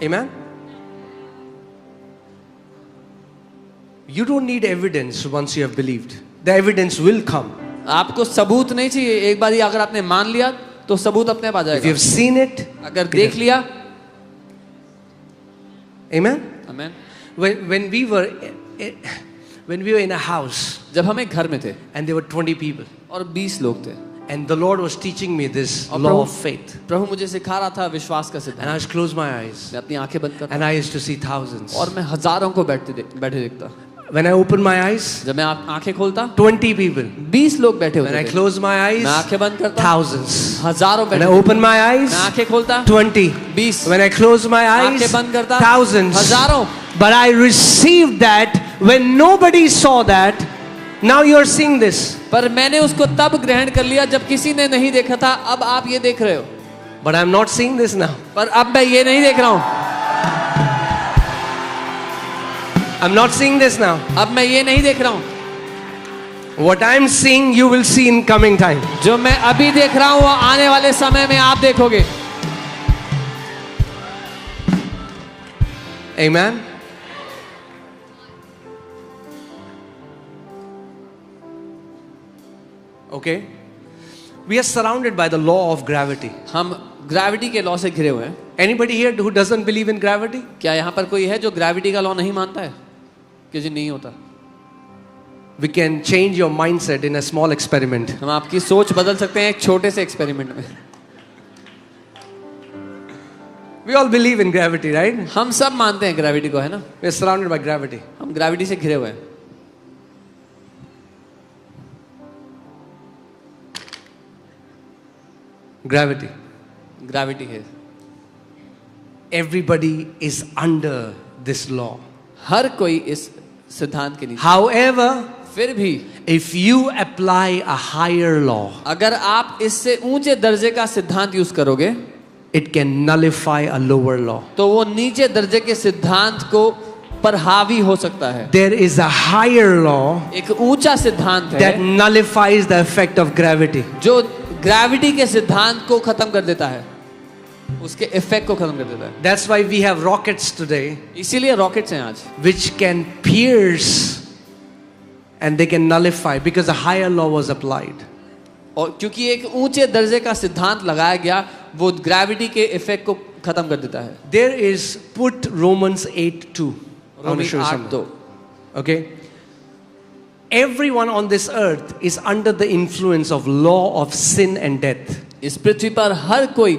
Amen? You don't need evidence once you have believed. The evidence will come. आपको सबूत नहीं चाहिए, एक बार अगर आपने मान लिया तो सबूत अपने आप आ If you जाएगा. have seen it, अगर देख लिया. amen. Amen. When we were in a house जब हम एक घर में थे and there were 20 people, और 20 लोग थे, and the Lord was teaching me this और law of faith, प्रभु मुझे सिखा रहा था विश्वास का and I सिद्धांत. used to close my eyes, मैं अपनी आंखें बंद कर and I used to see thousands. और मैं हजारों को बैठे देखता. When I opened my eyes, जब मैं आंखें खोलता 20 people. 20 लोग बैठे When I होते थे. close my eyes, मैं आंखें बंद करता thousands. हजारों When I बैठे. open my eyes, मैं आंखें खोलता 20. 20. When I close my eyes, आंखें बंद करता thousands. हजारों. But I received that when nobody saw that. Now you're seeing this. पर मैंने उसको तब ग्रहण कर लिया जब किसी ने नहीं देखा था. अब आप ये देख रहे हो. But I'm not seeing this now. पर अब मैं ये नहीं देख रहा हूँ. I'm not seeing this now. अब मैं ये नहीं देख रहा हूँ. What I'm seeing, you will see in coming time. जो मैं अभी देख रहा हूँ वो आने वाले समय में आप देखोगे. Amen. Okay. We are surrounded by the law of gravity. हम ग्रेविटी के लॉ से घिरे हुए हैं. Anybody here who doesn't believe in gravity? क्या यहाँ पर कोई है जो ग्रेविटी का लॉ नहीं मानता है? कि जी नहीं होता. We can change your mindset in a small experiment. हम आपकी सोच बदल सकते हैं एक छोटे से एक्सपेरिमेंट में. We all believe in gravity, right? हम सब मानते हैं ग्रेविटी को, है ना? We are surrounded by gravity. हम ग्रेविटी से घिरे हुए हैं. Gravity. ग्रेविटी है. Everybody is under this law. हर कोई इस सिद्धांत के नीचे. However, फिर भी if you apply a higher law, अगर आप इससे ऊंचे दर्जे का सिद्धांत यूज करोगे it can nullify a lower law. तो वो नीचे दर्जे के सिद्धांत को पर हावी हो सकता है. There is a higher law एक ऊंचा सिद्धांत that है nullifies the effect of gravity. जो ग्रेविटी के सिद्धांत को खत्म कर देता है, उसके इफेक्ट को खत्म कर देता है. That's why we have rockets today इसीलिए रॉकेट्स हैं आज which can pierce and they can nullify because a higher law was applied. और क्योंकि एक ऊंचे दर्जे का सिद्धांत लगाया गया वो ग्रेविटी के इफेक्ट को खत्म कर देता है. There is, put Romans 8:2. I want to show you Romi something. 8:2. Okay? Everyone on this earth is under the influence of law of sin and death. इस पृथ्वी पर हर कोई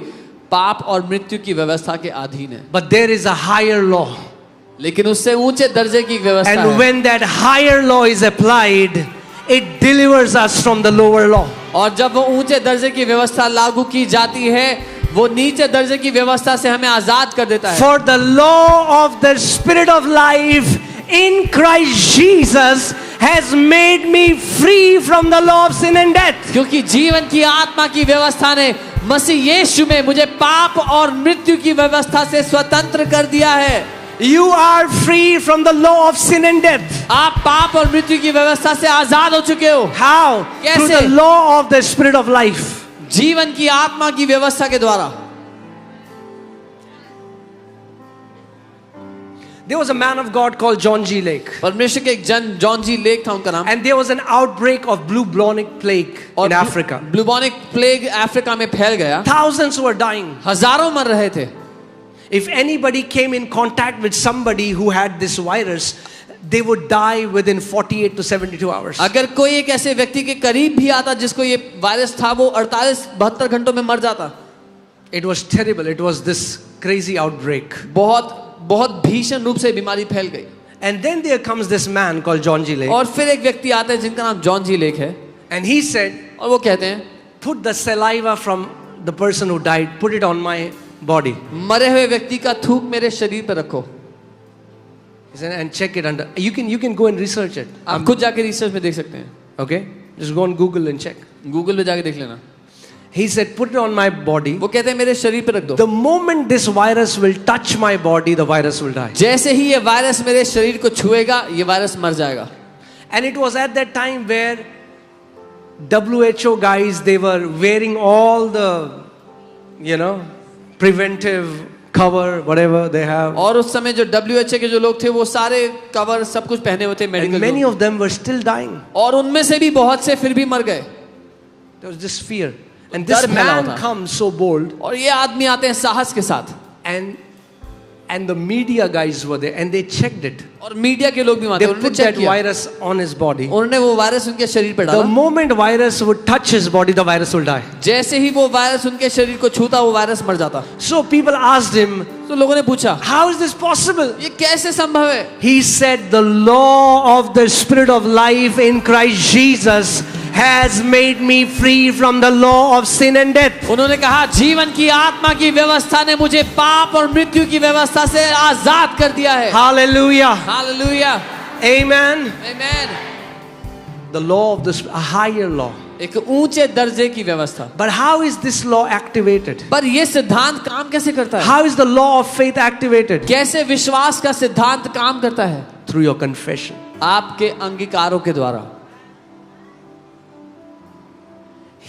पाप और मृत्यु की व्यवस्था के अधीन है. But there is a higher law. लेकिन उससे ऊंचे दर्जे की व्यवस्था And है. when that higher law is applied, it delivers us from the lower law. और जब वो ऊंचे दर्जे की व्यवस्था लागू की जाती है वो नीचे दर्जे की व्यवस्था से हमें आजाद कर देता है. For the law of the Spirit of life in Christ Jesus has made me free from the law of sin and death. क्योंकि जीवन की आत्मा की व्यवस्था ने मसीह यीशु में मुझे पाप और मृत्यु की व्यवस्था से स्वतंत्र कर दिया है. You are free from the law of sin and death. आप पाप और मृत्यु की व्यवस्था से आजाद हो चुके हो. How? Through कैसे? the law of the Spirit of life. जीवन की आत्मा की व्यवस्था के द्वारा. There was a man of God called John G. Lake. परमेश्वर के एक जन जॉन जी लेक था उनका नाम. And there was an outbreak of bubonic plague in Africa. Bubonic plague Africa में फैल गया. Thousands were dying. हजारों मर रहे थे. If anybody came in contact with somebody who had this virus, they would die within 48 to 72 hours. अगर कोई एक ऐसे व्यक्ति के करीब भी आता जिसको ये वायरस था वो 48-72 घंटों में मर जाता. It was terrible. It was this crazy outbreak. बहुत भीषण रूप से बीमारी फैल गई. And then there comes this man called John G. Lake. और फिर एक व्यक्ति आता है जिनका नाम जॉन जी लेक है. And he said, और वो कहते हैं put the saliva from the person who died, put it on my body. मरे हुए व्यक्ति का थूक मेरे शरीर पर रखो. He said, and check it under. You can go and research it. आप खुद जाके रिसर्च में देख सकते हैं. Okay? Just go on Google and check. Google पे जाके देख लेना. He said, put it on my body. वो कहते हैं मेरे शरीर पे रख दो. The moment this virus will touch my body, the virus will die. जैसे ही ये वायरस मेरे शरीर को छुएगा ये वायरस मर जाएगा. And it was at that time where WHO guys, they were wearing all the, preventive cover, whatever they have. और उस समय जो WHO के जो लोग थे वो सारे कवर सब कुछ पहने हुए थे And medical many of them were still dying. और उनमें से भी बहुत से फिर भी मर गए There was this fear. And this डर फैला man होता। comes so bold, और ये आदमी आते हैं साहस के साथ and the media guys were there and they checked it. और मीडिया के लोग भी वहां थे They उन्होंने put चेक that किया virus on his body. उन्होंने वो वायरस उनके शरीर पे The डाला moment virus would touch his body, the virus will die. जैसे ही वो वायरस उनके शरीर को छूता वो वायरस मर जाता So people asked him, तो लोगों ने पूछा how is this possible? ये कैसे संभव है He said, the law of the Spirit of life in Christ Jesus has made me free from the law of sin and death. उन्होंने कहा जीवन की आत्मा की व्यवस्था ने मुझे पाप और मृत्यु की व्यवस्था से आजाद कर दिया है Hallelujah. Hallelujah Amen. Amen The law of the Spirit, a higher law. एक ऊंचे दर्जे की व्यवस्था But how is this law activated? पर ये सिद्धांत काम कैसे करता है How is the law of faith activated? कैसे विश्वास का सिद्धांत काम करता है Through your confession. आपके अंगीकारों के द्वारा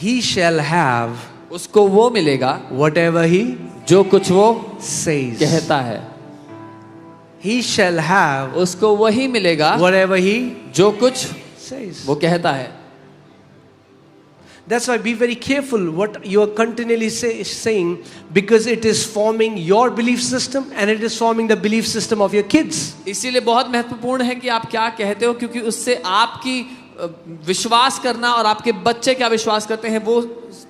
He shall have उसको वो मिलेगा whatever he जो कुछ वो says. कहता है He shall have उसको वही मिलेगा whatever he जो कुछ says. वो कहता है That's why be very careful what you are continually saying, because it is forming your belief system and it is forming the belief system of your kids. इसीलिए बहुत महत्वपूर्ण है कि आप क्या कहते हो क्योंकि उससे आपकी विश्वास करना और आपके बच्चे क्या विश्वास करते हैं वो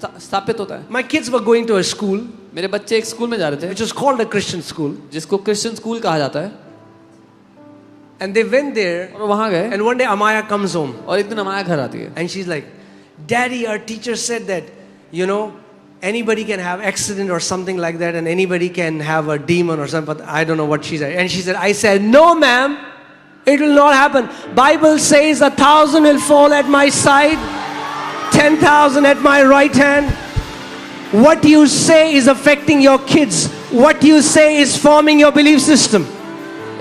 स्थापित होता है My kids were going to a school मेरे बच्चे एक स्कूल में जा रहे थे which was called a Christian school, जिसको क्रिश्चियन स्कूल कहा जाता है and they went there, और वहां गए and one day Amaya comes home और एक दिन हमारे घर आती है and she's like, Daddy, our teacher said that, you know, anybody can have accident or something like that and anybody can have a demon or something, but I don't know what she said. And she said, I said, no ma'am, it will not happen. Bible says 1,000 will fall at my side, 10,000 at my right hand. What you say is affecting your kids. What you say is forming your belief system.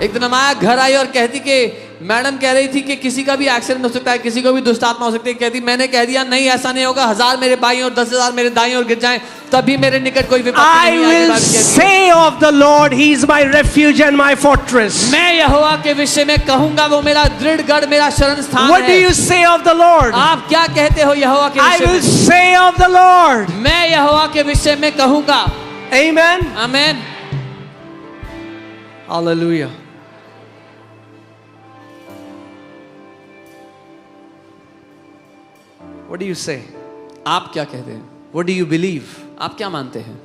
एक दिन हमारे घर आई और कहती कि madam कह रही थी कि किसी का भी एक्सीडेंट हो सकता है किसी को भी दुष्ट आत्मा हो सकती है कहती मैंने कह दिया नहीं ऐसा नहीं होगा 1000 मेरे बाईं और 10,000 मेरे दाईं और गिर जाएं तभी मेरे निकट कोई विपत्ति नहीं आएगी I will say of the Lord, He is my refuge and my fortress. मैं यहोवा के विषय में कहूंगा वो मेरा दृढ़ गढ़ मेरा शरण स्थान What do है you say of the Lord? आप क्या कहते हो यहोवा के I विषय will में say of the Lord. मैं यहोवा के विषय में कहूंगा Amen. Amen Hallelujah. What do you say? आप क्या कहते हैं What do you believe? आप क्या मानते हैं